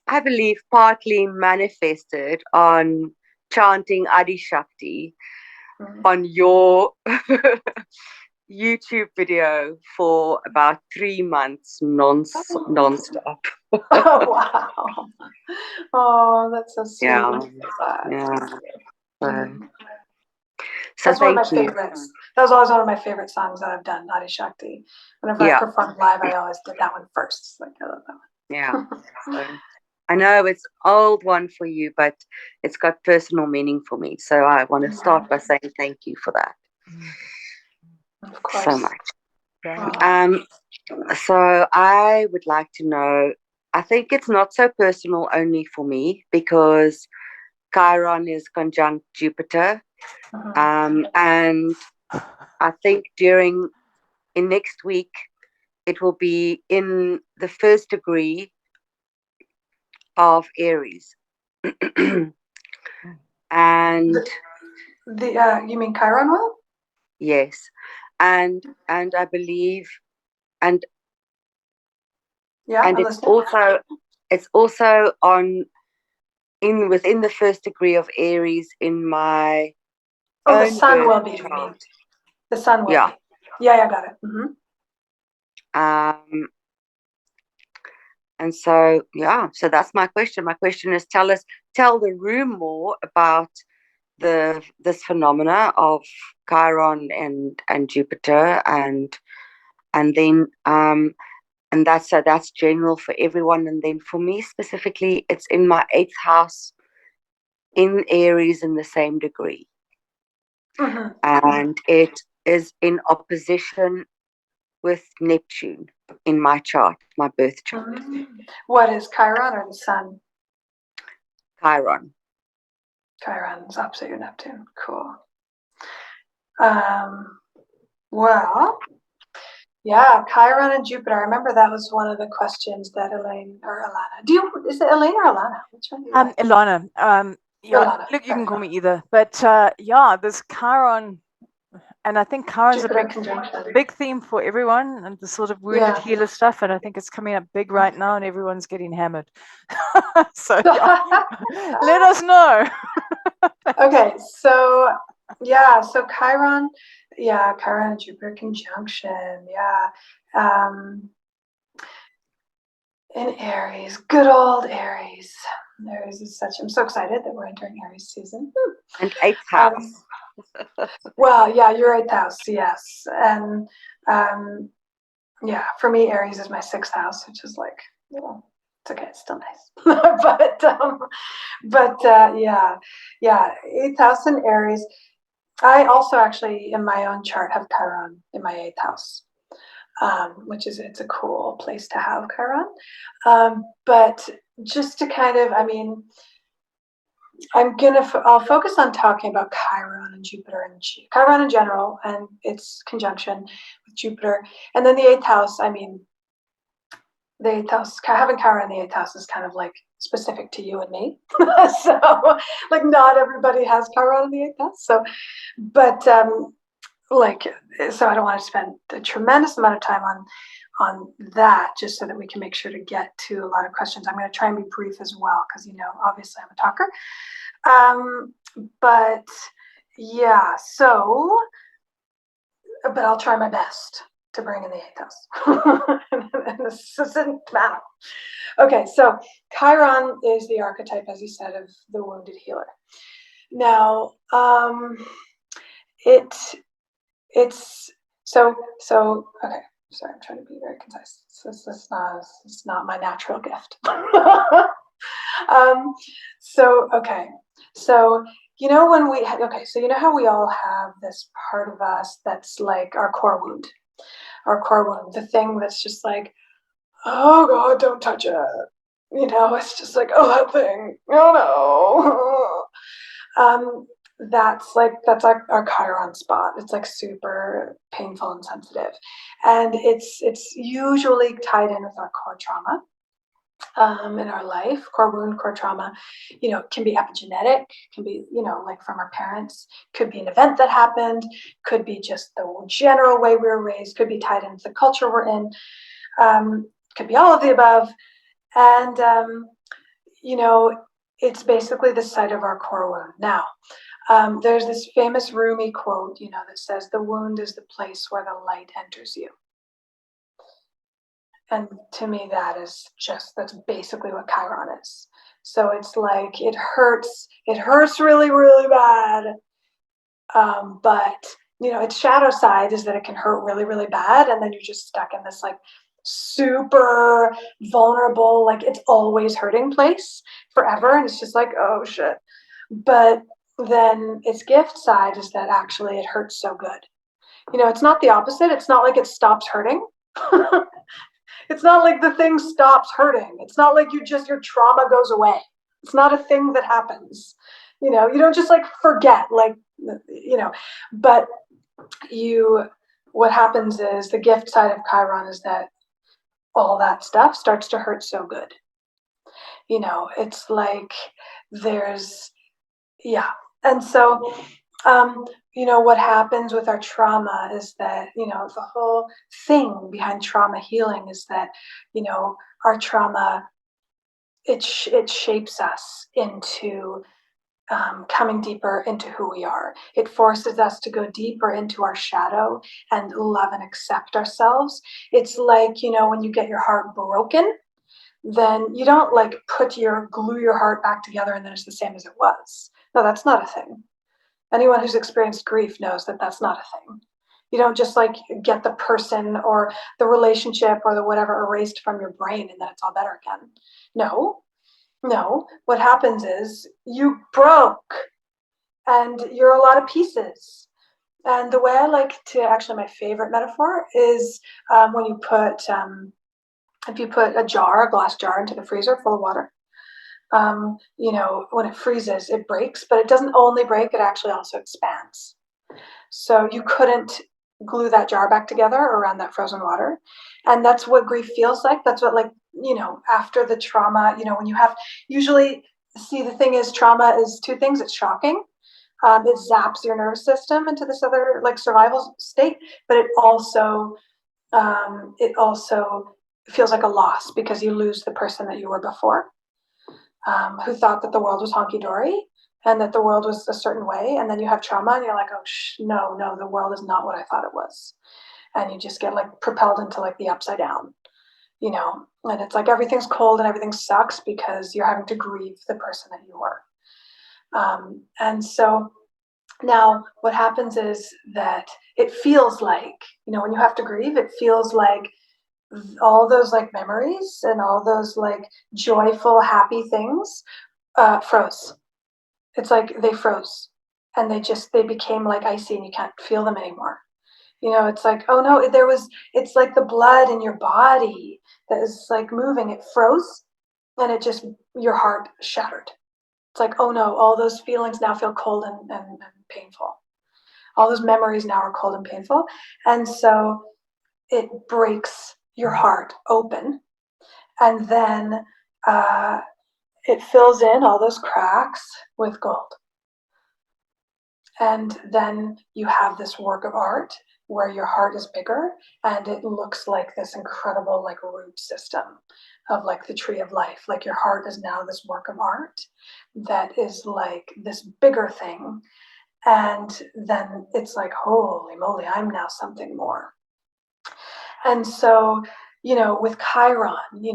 I believe, partly manifested on chanting Adi Shakti on your YouTube video for about 3 months non-stop. Oh, wow. Oh, that's so sweet. So that's one of my favorites. That was always one of my favorite songs that I've done, Adi Shakti. Whenever I performed live, I always did that one first. I love that one. Yeah. I know it's an old one for you, but it's got personal meaning for me. So I want to start by saying thank you for that. Of course. So much. So I would like to know, I think it's not so personal only for me, because Chiron is conjunct Jupiter. And I think in next week, it will be in the first degree of Aries. And you mean Chiron will? Yes. And I believe, and it's also within the first degree of Aries in my the sun will be. The sun will be. Yeah, got it. And so so that's my question. My question is, tell the room more about this phenomena of Chiron and Jupiter, and then and that's general for everyone. And then for me specifically, it's in my 8th house in Aries in the same degree. And it is in opposition with Neptune in my chart, my birth chart. What is Chiron or the sun? Chiron. Chiron is opposite your Neptune. Cool. Well, yeah, Chiron and Jupiter. I remember that was one of the questions that Elaine or Elana. Is it Elaine or Elana? Which one? Elana. Elana. Look, you can call me either. But this Chiron, and I think Chiron's a big theme for everyone, and the sort of wounded healer stuff. And I think it's coming up big right now, and everyone's getting hammered. So let us know. Okay, so so Chiron, Chiron and Jupiter conjunction, in Aries, good old Aries. Aries is I'm so excited that we're entering Aries season. And 8th house. Well, your 8th house, yes, and for me, Aries is my 6th house, which is like, it's okay, it's still nice, but 8th house in Aries. I also actually in my own chart have Chiron in my 8th house, which is, it's a cool place to have Chiron. But just to kind of, I'll focus on talking about Chiron and Jupiter and Chiron in general and its conjunction with Jupiter, and then the 8th house. The 8th house, having Chiron in the 8th house is kind of like specific to you and me. So like not everybody has Chiron in the 8th house. So, but so I don't want to spend a tremendous amount of time on that, just so that we can make sure to get to a lot of questions. I'm going to try and be brief as well, because obviously I'm a talker. But so but I'll try my best to bring in the eighth house. And this isn't matter. Okay, so Chiron is the archetype, as you said, of the wounded healer. Now, it's so okay. Sorry, I'm trying to be very concise. It's not my natural gift. Okay, so when we so how we all have this part of us that's like our core wound, the thing that's just like, oh God, don't touch it. It's just like, oh, that thing, oh no. That's like our Chiron spot. It's like super painful and sensitive, and it's usually tied in with our core trauma in our life. Core wound, core trauma, can be epigenetic, can be like from our parents, could be an event that happened, could be just the general way we were raised, could be tied into the culture we're in, could be all of the above, and it's basically the site of our core wound. Now, there's this famous Rumi quote, that says, "The wound is the place where the light enters you." And to me, that's basically what Chiron is. So it's like, it hurts really, really bad. But, its shadow side is that it can hurt really, really bad. And then you're just stuck in this like super vulnerable, like it's always hurting place forever. And it's just like, oh shit. But then its gift side is that actually it hurts so good. It's not the opposite. It's not like it stops hurting. It's not like the thing stops hurting. It's not like your trauma goes away. It's not a thing that happens. You don't just like forget, like, but what happens is the gift side of Chiron is that all that stuff starts to hurt so good. It's like yeah. And so, what happens with our trauma is that, the whole thing behind trauma healing is that, our trauma, it shapes us into coming deeper into who we are. It forces us to go deeper into our shadow and love and accept ourselves. It's like, when you get your heart broken, then you don't like glue your heart back together and then it's the same as it was. No, that's not a thing. Anyone who's experienced grief knows that that's not a thing. You don't just like get the person or the relationship or the whatever erased from your brain and then it's all better again. No, what happens is you broke and you're a lot of pieces. And the way I like to, actually my favorite metaphor is when you put, if you put a glass jar into the freezer full of water, when it freezes, it breaks, but it doesn't only break, it actually also expands. So you couldn't glue that jar back together around that frozen water. And that's what grief feels like. That's what, like, after the trauma, when you have, usually, see, the thing is, trauma is two things. It's shocking. It zaps your nervous system into this other like survival state, but it also feels like a loss because you lose the person that you were before, who thought that the world was honky-dory and that the world was a certain way. And then you have trauma and you're like, oh, no, the world is not what I thought it was. And you just get like propelled into like the upside down, and it's like everything's cold and everything sucks because you're having to grieve the person that you were. And so now what happens is that it feels like, when you have to grieve, it feels like all those like memories and all those like joyful, happy things froze. It's like they froze and they became like icy and you can't feel them anymore. It's like, oh no, it's like the blood in your body that is like moving. It froze and your heart shattered. It's like, oh no, all those feelings now feel cold and painful. All those memories now are cold and painful. And so it breaks your heart open. And then it fills in all those cracks with gold. And then you have this work of art where your heart is bigger and it looks like this incredible like root system of like the tree of life. Like your heart is now this work of art that is like this bigger thing. And then it's like, holy moly, I'm now something more. And so, with Chiron,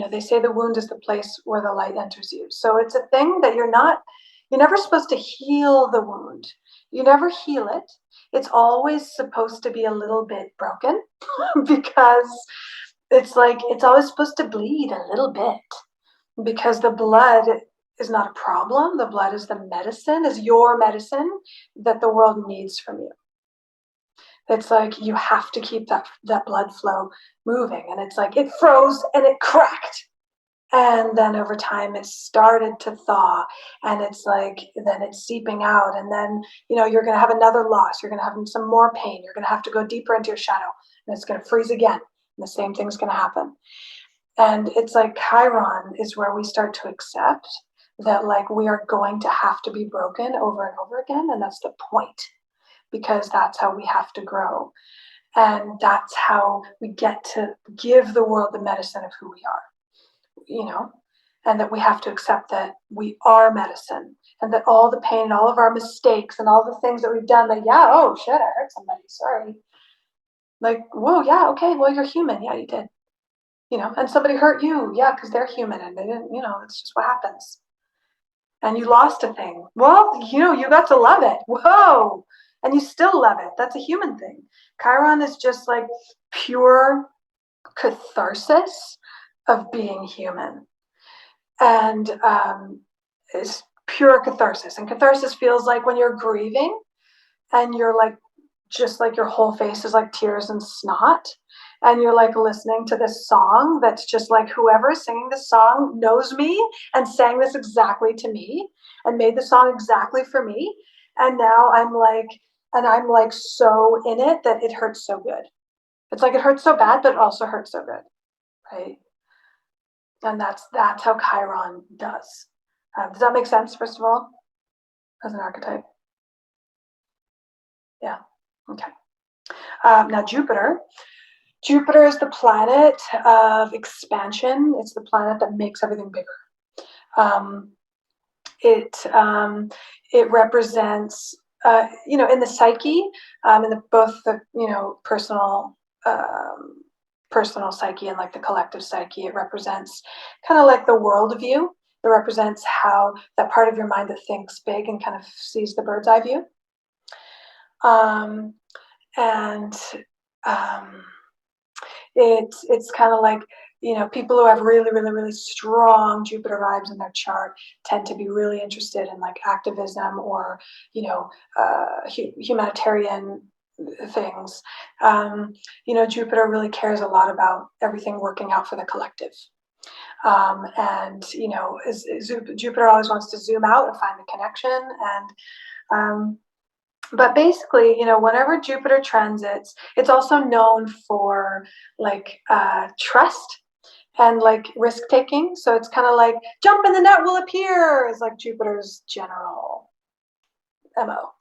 they say the wound is the place where the light enters you. So it's a thing that you're never supposed to heal the wound. You never heal it. It's always supposed to be a little bit broken because it's like it's always supposed to bleed a little bit, because the blood is not a problem. The blood is the medicine, is your medicine that the world needs from you. It's like you have to keep that blood flow moving. And it's like it froze and it cracked. And then over time it started to thaw, and it's like then it's seeping out, and then you're going to have another loss, you're going to have some more pain, you're going to have to go deeper into your shadow, and it's going to freeze again, and the same thing's going to happen. And it's like Chiron is where we start to accept that, like, we are going to have to be broken over and over again, and that's the point, because that's how we have to grow, and that's how we get to give the world the medicine of who we are. And that we have to accept that we are medicine, and that all the pain and all of our mistakes and all the things that we've done, that, yeah, oh shit, I hurt somebody, sorry. Like, whoa, yeah, okay, well, you're human. Yeah, you did. And somebody hurt you. Yeah, because they're human and they didn't, it's just what happens. And you lost a thing. Well, you got to love it. Whoa. And you still love it. That's a human thing. Chiron is just like pure catharsis of being human. And it's pure catharsis. And catharsis feels like when you're grieving and you're like, just like your whole face is like tears and snot. And you're like listening to this song that's just like whoever is singing this song knows me and sang this exactly to me and made the song exactly for me. And now I'm like so in it that it hurts so good. It's like it hurts so bad, but it also hurts so good, right? And that's how Chiron does. Does that make sense, first of all, as an archetype? Yeah. Okay. Now Jupiter is the planet of expansion. It's the planet that makes everything bigger. It represents, in the psyche, in both the personal psyche and like the collective psyche. It represents kind of like the worldview. It represents how that part of your mind that thinks big and kind of sees the bird's eye view. It's kind of like, people who have really, really, really strong Jupiter vibes in their chart tend to be really interested in like activism or, humanitarian things. Jupiter really cares a lot about everything working out for the collective. Jupiter always wants to zoom out and find the connection. But basically, whenever Jupiter transits, it's also known for like trust and like risk taking. So it's kind of like jump in the net will appear is like Jupiter's general MO.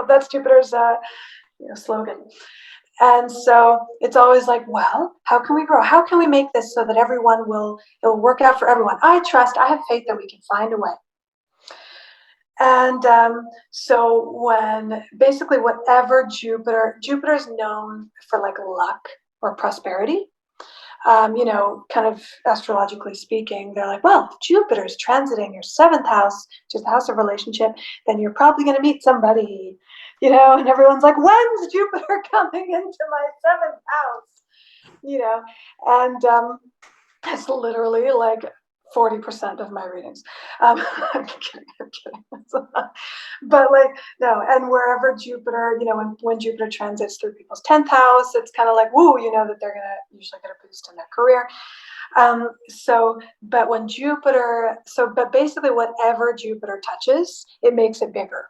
That's Jupiter's slogan. And so it's always like, well, how can we grow? How can we make this so that it'll work out for everyone? I have faith that we can find a way. And so when basically whatever Jupiter is known for like luck or prosperity, kind of astrologically speaking, they're like, well, if Jupiter's transiting your 7th house, which is the house of relationship, then you're probably going to meet somebody, and everyone's like, when's Jupiter coming into my 7th house? And it's literally like 40% of my readings. I'm kidding. But like, no, and wherever Jupiter, when Jupiter transits through people's 10th house, it's kind of like, woo, that they're going to usually get a boost in their career. But basically whatever Jupiter touches, it makes it bigger.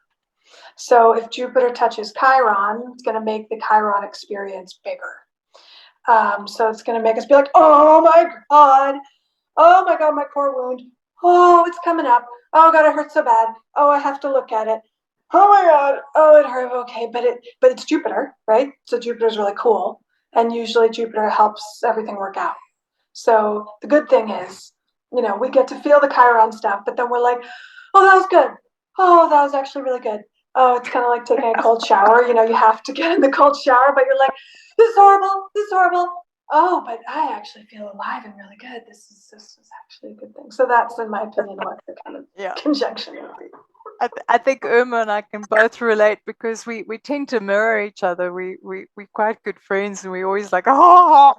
So if Jupiter touches Chiron, it's going to make the Chiron experience bigger. So it's going to make us be like, oh my God, my core wound. Oh, it's coming up. Oh God, it hurts so bad. Oh, I have to look at it. Oh my God. Oh, it hurt. Okay, but it's Jupiter, right? So Jupiter's really cool, and usually Jupiter helps everything work out. So the good thing is, we get to feel the Chiron stuff, but then we're like, oh, that was good. Oh, that was actually really good. Oh, it's kind of like taking a cold shower. You know, you have to get in the cold shower, but you're like, this is horrible. This is horrible. Oh, but I actually feel alive and really good. This is actually a good thing. So that's, in my opinion, what the kind of conjunction would be. I think Irma and I can both relate because we tend to mirror each other. We're quite good friends, and we always like, oh.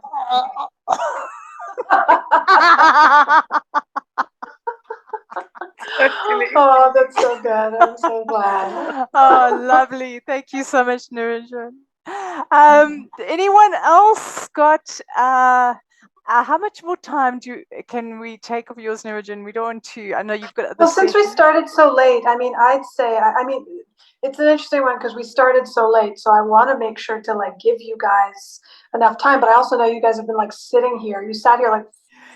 Oh, that's so good. I'm so glad. Oh, lovely. Thank you so much, Nirinjan. Anyone else got how much more time can we take of yours, Nirinjan? We don't want to. I know you've got other Well, since we sessions. started so late, I mean, I'd say, I mean, it's an interesting one because we started so late. So I want to make sure to like give you guys enough time. But I also know you guys have been like sitting here. You sat here like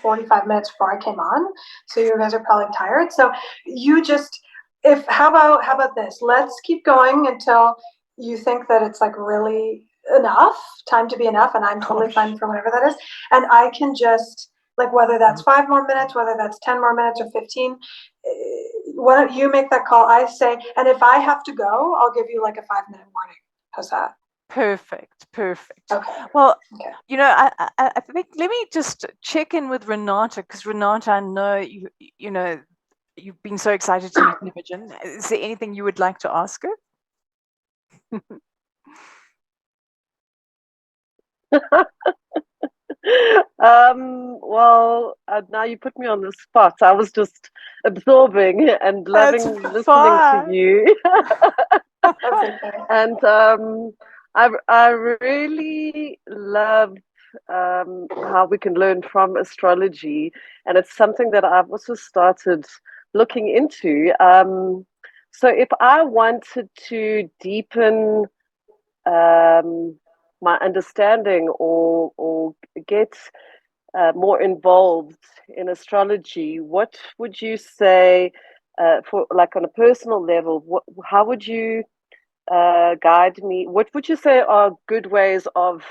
45 minutes before I came on. So you guys are probably tired. So you just, how about this? Let's keep going until you think that it's like really enough, time to be enough. And I'm totally fine for whatever that is. And I can just, like, whether that's 5 more minutes, whether that's 10 more minutes or 15, why don't you make that call? I say, and if I have to go, I'll give you like a 5-minute warning. How's that? Perfect. Okay. Well, okay. You know, I think let me just check in with Renata because Renata, I know you know you've been so excited to meet Nirinjan. Is there anything you would like to ask her? Well, now you put me on the spot. I was just absorbing and loving listening to you. And I really love how we can learn from astrology, and it's something that I've also started looking into. So if I wanted to deepen my understanding or get more involved in astrology, what would you say for like on a personal level? How would you guide me? What would you say are good ways of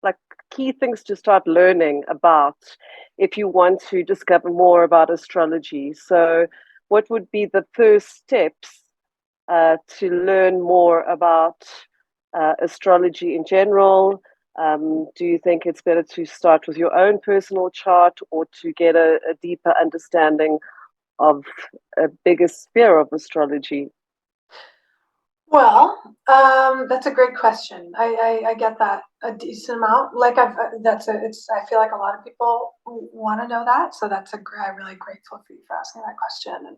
like key things to start learning about if you want to discover more about astrology? So, what would be the first steps to learn more about astrology in general? Do you think it's better to start with your own personal chart or to get a deeper understanding of a bigger sphere of astrology? Well, that's a great question. I get that a decent amount. Like I feel like a lot of people want to know that. So I'm really grateful for you for asking that question.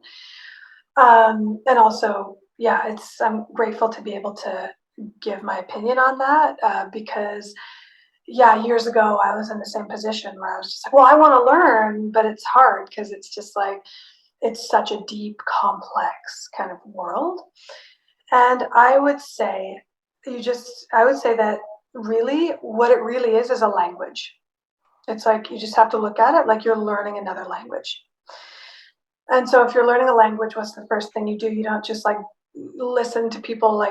And also, yeah, I'm grateful to be able to give my opinion on that because, yeah, years ago I was in the same position where I was just like, well, I want to learn, but it's hard because it's just like it's such a deep, complex kind of world. And I would say that really what it really is a language. It's like you just have to look at it like you're learning another language. And so if you're learning a language, what's the first thing you do? You don't just like listen to people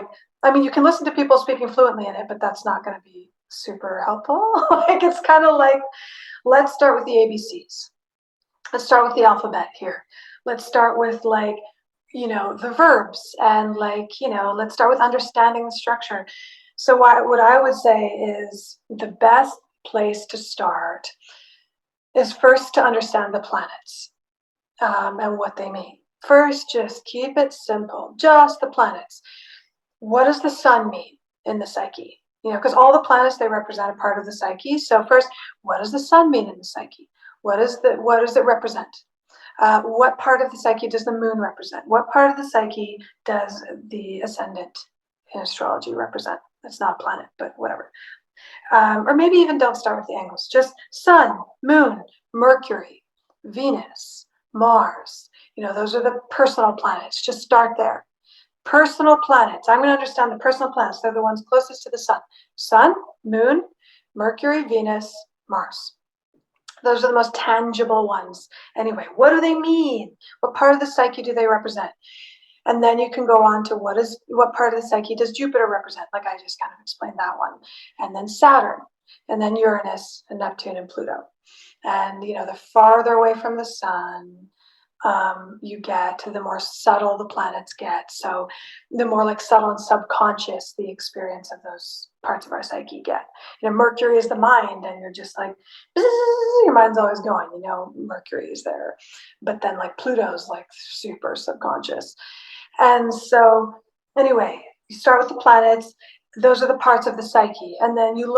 you can listen to people speaking fluently in it, but that's not going to be super helpful. Like it's kind of like, let's start with the ABCs. Let's start with the alphabet here. Let's start with the verbs and let's start with understanding the structure. So what I would say is the best place to start is first to understand the planets and what they mean. First, just keep it simple, just the planets. What does the sun mean in the psyche? Because all the planets, they represent a part of the psyche. So first, what does the sun mean in the psyche? What does it represent? What part of the psyche does the moon represent? What part of the psyche does the ascendant in astrology represent? It's not a planet, but whatever. Or maybe even don't start with the angles. Just sun, moon, Mercury, Venus, Mars. Those are the personal planets. Just start there. Personal planets. I'm going to understand the personal planets. They're the ones closest to the sun. Sun, moon, Mercury, Venus, Mars. Those are the most tangible ones. Anyway, what do they mean? What part of the psyche do they represent? And then you can go on to what part of the psyche does Jupiter represent? Like I just kind of explained that one. And then Saturn, and then Uranus and Neptune and Pluto. And the farther away from the sun, you get, the more subtle the planets get. So the more like subtle and subconscious the experience of those parts of our psyche get. Mercury is the mind, and you're just like, your mind's always going, Mercury is there. But then like Pluto's like super subconscious. And so anyway, you start with the planets. Those are the parts of the psyche. And then you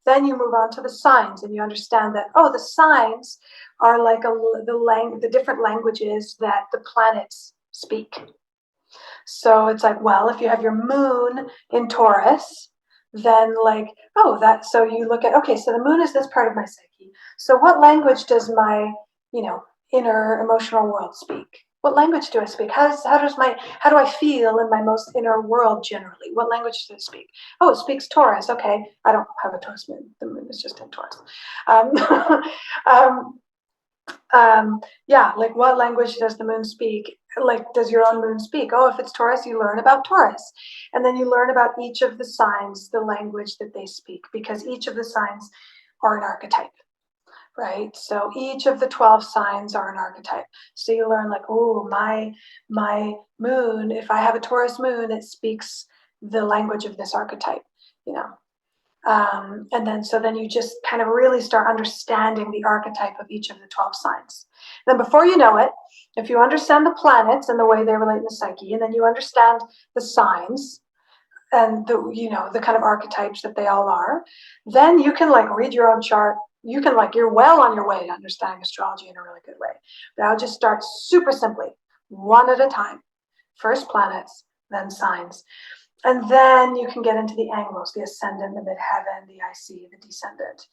then you move on to the signs, and you understand that, the signs are like the different languages that the planets speak. So it's like, well, if you have your moon in Taurus, then so you look at, okay, so the moon is this part of my psyche. So what language does my, inner emotional world speak? What language do I speak? How do I feel in my most inner world generally? What language does it speak? Oh, it speaks Taurus. Okay, I don't have a Taurus moon. The moon is just in Taurus. Yeah, like what language does the moon speak? Like, does your own moon speak? Oh, if it's Taurus, you learn about Taurus. And then you learn about each of the signs, the language that they speak, because each of the signs are an archetype, right? So each of the 12 signs are an archetype. So you learn like, oh, my moon, if I have a Taurus moon, it speaks the language of this archetype, and then you just kind of really start understanding the archetype of each of the 12 signs. Then before you know it, if you understand the planets and the way they relate in the psyche, and then you understand the signs and the kind of archetypes that they all are, then you can like read your own chart. You can you're well on your way to understanding astrology in a really good way. But I'll just start super simply, one at a time. First planets, then signs. And then you can get into the angles, the ascendant, the midheaven, the IC, the descendant.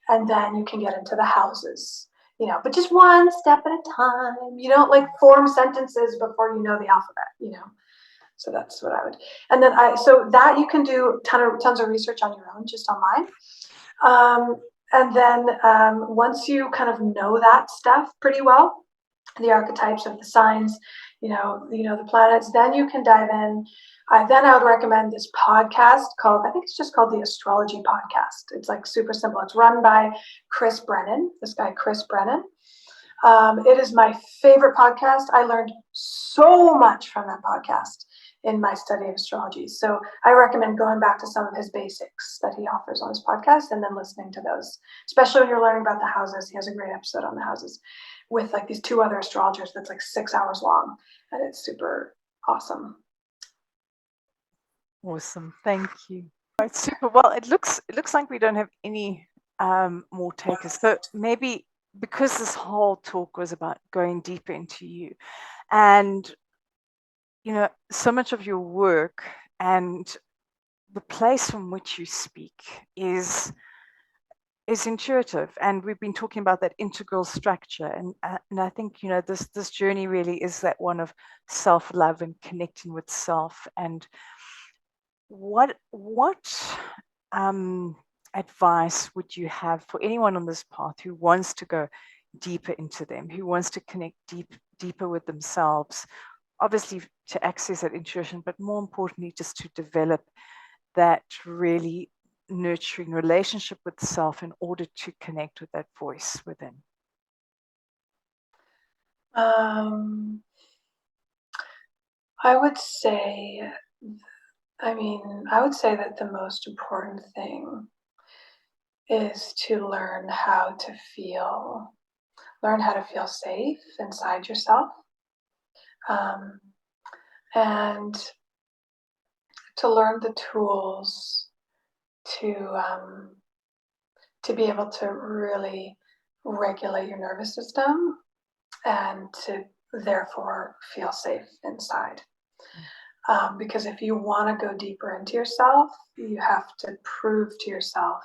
And then you can get into the houses, but just one step at a time. You don't like form sentences before you know the alphabet, So that's what I would. And then so that you can do tons of research on your own, just online. And then once you kind of know that stuff pretty well, the archetypes of the signs, the planets, then you can dive in. Then I would recommend this podcast I think it's just called the Astrology Podcast. It's like super simple. It's run by Chris Brennan, this guy, Chris Brennan. It is my favorite podcast. I learned so much from that podcast in my study of astrology. So I recommend going back to some of his basics that he offers on his podcast and then listening to those, especially when you're learning about the houses. He has a great episode on the houses with like these two other astrologers that's like 6 hours long, and it's super awesome. Awesome. Thank you. Right, super. Well, it looks like we don't have any more takers. So maybe because this whole talk was about going deeper into you, and so much of your work and the place from which you speak is intuitive, and we've been talking about that integral structure, and I think this journey really is that one of self-love and connecting with self. And what advice would you have for anyone on this path who wants to go deeper into them, who wants to connect deeper with themselves, obviously to access that intuition, but more importantly just to develop that really nurturing relationship with self in order to connect with that voice within? I would say that the most important thing is to learn how to feel safe inside yourself, and to learn the tools to be able to really regulate your nervous system and to therefore feel safe inside. Because if you want to go deeper into yourself, you have to prove to yourself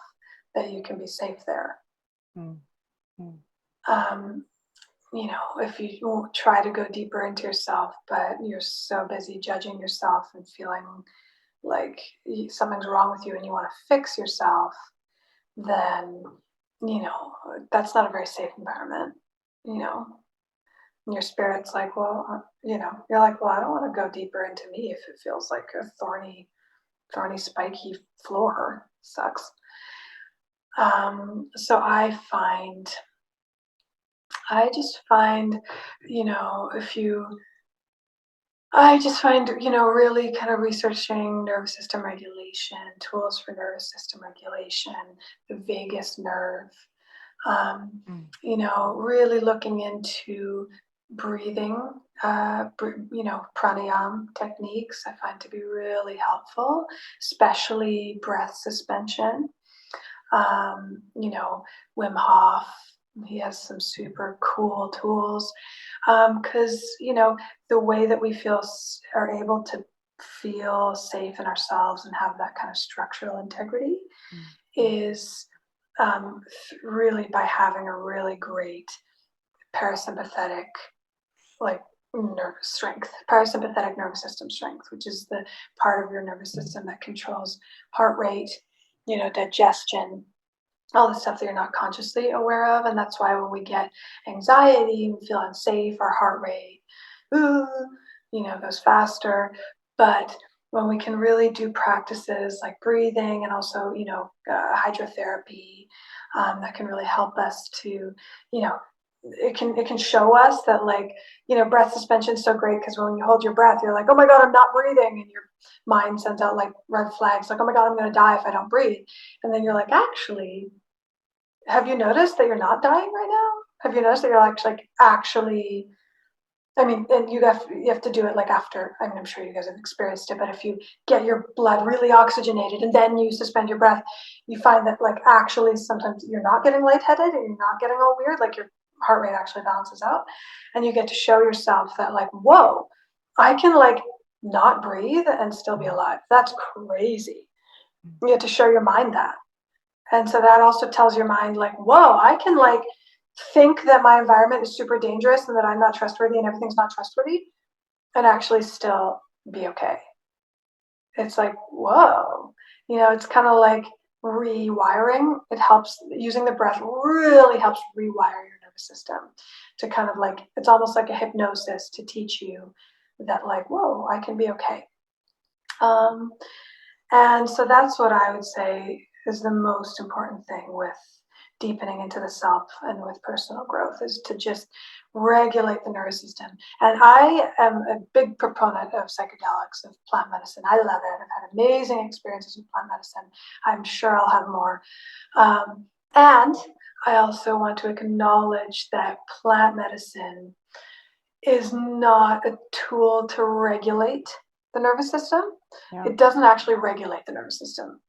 that you can be safe there. If you try to go deeper into yourself, but you're so busy judging yourself and feeling like something's wrong with you and you want to fix yourself, then, that's not a very safe environment, Your spirit's like, well, you're like, well, I don't want to go deeper into me if it feels like a thorny, spiky floor. Sucks. So I find I just find, I just find, really kind of researching nervous system regulation, tools for nervous system regulation, the vagus nerve, really looking into breathing, pranayama techniques I find to be really helpful, especially breath suspension. Wim Hof, he has some super cool tools because, the way that we are able to feel safe in ourselves and have that kind of structural integrity is really by having a really great parasympathetic, like, parasympathetic nervous system strength, which is the part of your nervous system that controls heart rate, digestion, all the stuff that you're not consciously aware of. And that's why when we get anxiety, we feel unsafe, our heart rate, goes faster. But when we can really do practices like breathing and also, hydrotherapy, that can really help us to, it can show us that, like, breath suspension is so great because when you hold your breath, you're like, oh my God, I'm not breathing. And your mind sends out like red flags, like, oh my God, I'm going to die if I don't breathe. And then you're like, actually, have you noticed that you're not dying right now? Have you noticed that you're actually, I mean, and you have to do it like after, I mean, I'm sure you guys have experienced it, but if you get your blood really oxygenated and then you suspend your breath, you find that, like, actually sometimes you're not getting lightheaded and you're not getting all weird, like your heart rate actually balances out. And you get to show yourself that, like, whoa, I can, like, not breathe and still be alive. That's crazy. You have to show your mind that. And so that also tells your mind, like, whoa, I can, like, think that my environment is super dangerous and that I'm not trustworthy and everything's not trustworthy and actually still be okay. It's like, whoa, it's kind of like rewiring. It helps, using the breath really helps rewire your nervous system to kind of, like, it's almost like a hypnosis to teach you that, like, whoa, I can be okay. And so that's what I would say is the most important thing with deepening into the self and with personal growth, is to just regulate the nervous system. And I am a big proponent of psychedelics, of plant medicine. I love it. I've had amazing experiences with plant medicine. I'm sure I'll have more. And I also want to acknowledge that plant medicine is not a tool to regulate the nervous system. Yeah. It doesn't actually regulate the nervous system.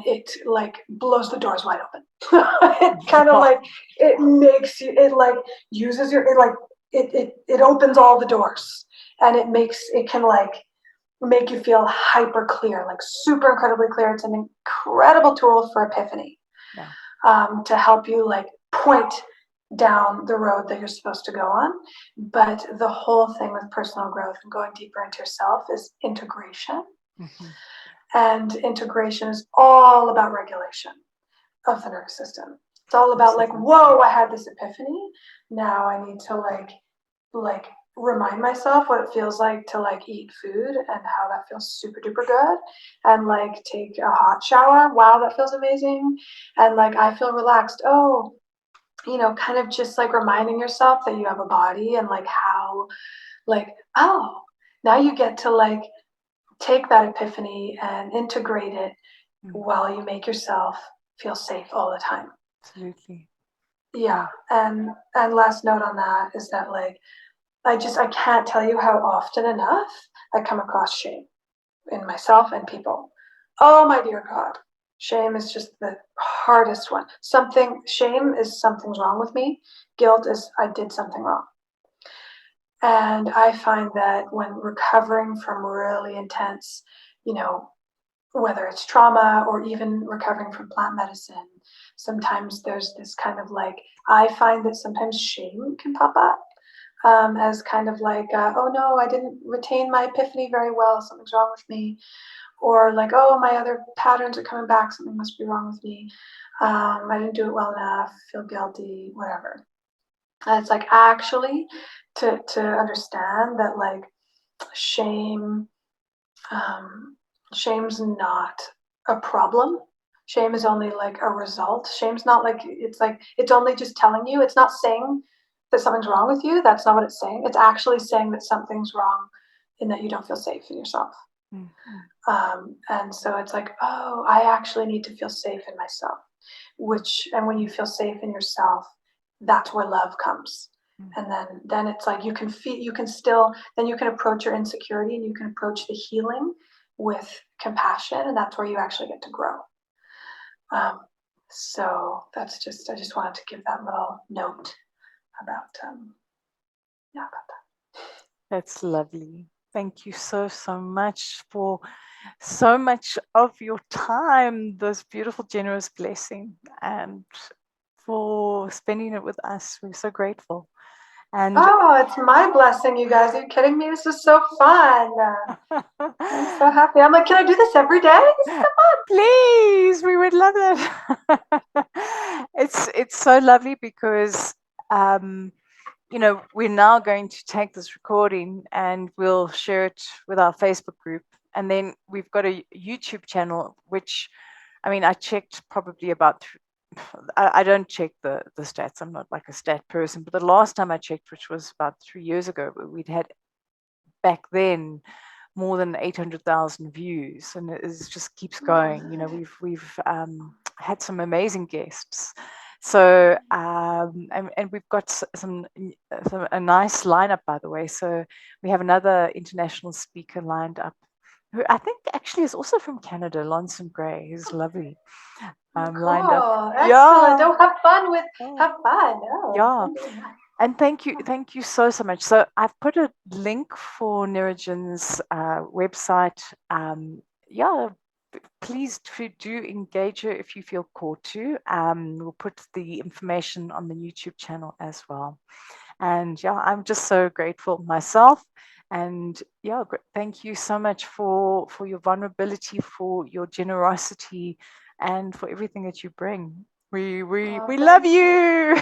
It, like, blows the doors wide open. It kind of like, it makes you, it, like, uses your, it, like, it opens all the doors, and it can, like, make you feel hyper clear, like super incredibly clear. It's an incredible tool for epiphany. Yeah. To help you, like, point down the road that you're supposed to go on. But the whole thing with personal growth and going deeper into yourself is integration. Mm-hmm. And integration is all about regulation of the nervous system. It's all about, like, whoa, I had this epiphany. Now I need to, like remind myself what it feels like to, like, eat food and how that feels super duper good, and, like, take a hot shower. Wow, that feels amazing. And, like, I feel relaxed. Oh, kind of just, like, reminding yourself that you have a body, and, like, how, like, oh, now you get to, like, take that epiphany and integrate it while you make yourself feel safe all the time. Absolutely. Yeah. And last note on that is that, like, I can't tell you how often enough I come across shame in myself and people. Oh my dear God. Shame is just the hardest one. Shame is something's wrong with me. Guilt is I did something wrong. And I find that when recovering from really intense, whether it's trauma or even recovering from plant medicine, sometimes there's this kind of, like, I find that sometimes shame can pop up as kind of like, oh no, I didn't retain my epiphany very well. Something's wrong with me. Or, like, oh, my other patterns are coming back. Something must be wrong with me. I didn't do it well enough. Feel guilty, whatever. And it's like, actually, to understand that, like, shame, shame's not a problem. Shame is only, like, a result. Shame's not, like, it's only just telling you. It's not saying that something's wrong with you. That's not what it's saying. It's actually saying that something's wrong in that you don't feel safe in yourself. And so it's like, oh, I actually need to feel safe in myself. And when you feel safe in yourself, that's where love comes. And then it's like you can approach your insecurity, and you can approach the healing with compassion, and that's where you actually get to grow. So I just wanted to give that little note about about that. That's lovely. Thank you so much for so much of your time, this beautiful, generous blessing, and for spending it with us. We're so grateful. And it's my blessing, you guys. Are you kidding me? This is so fun. I'm so happy. I'm like, can I do this every day? This is so fun. Please, we would love that. It's so lovely because we're now going to take this recording and we'll share it with our Facebook group. And then we've got a YouTube channel, which, I checked probably about, I don't check the stats. I'm not like a stat person, but the last time I checked, which was about 3 years ago, we'd had back then more than 800,000 views, and it just keeps going. We've had some amazing guests. So and we've got a nice lineup, by the way. So we have another international speaker lined up, who I think actually is also from Canada, Lonson Gray. He's lovely. Lined up. Excellent. Oh, have fun. Oh, yeah. And thank you so much. So I've put a link for Nirinjan's website. Please do engage her if you feel called to. We'll put the information on the YouTube channel as well. And I'm just so grateful myself. And thank you so much for your vulnerability, for your generosity, and for everything that you bring. We love you.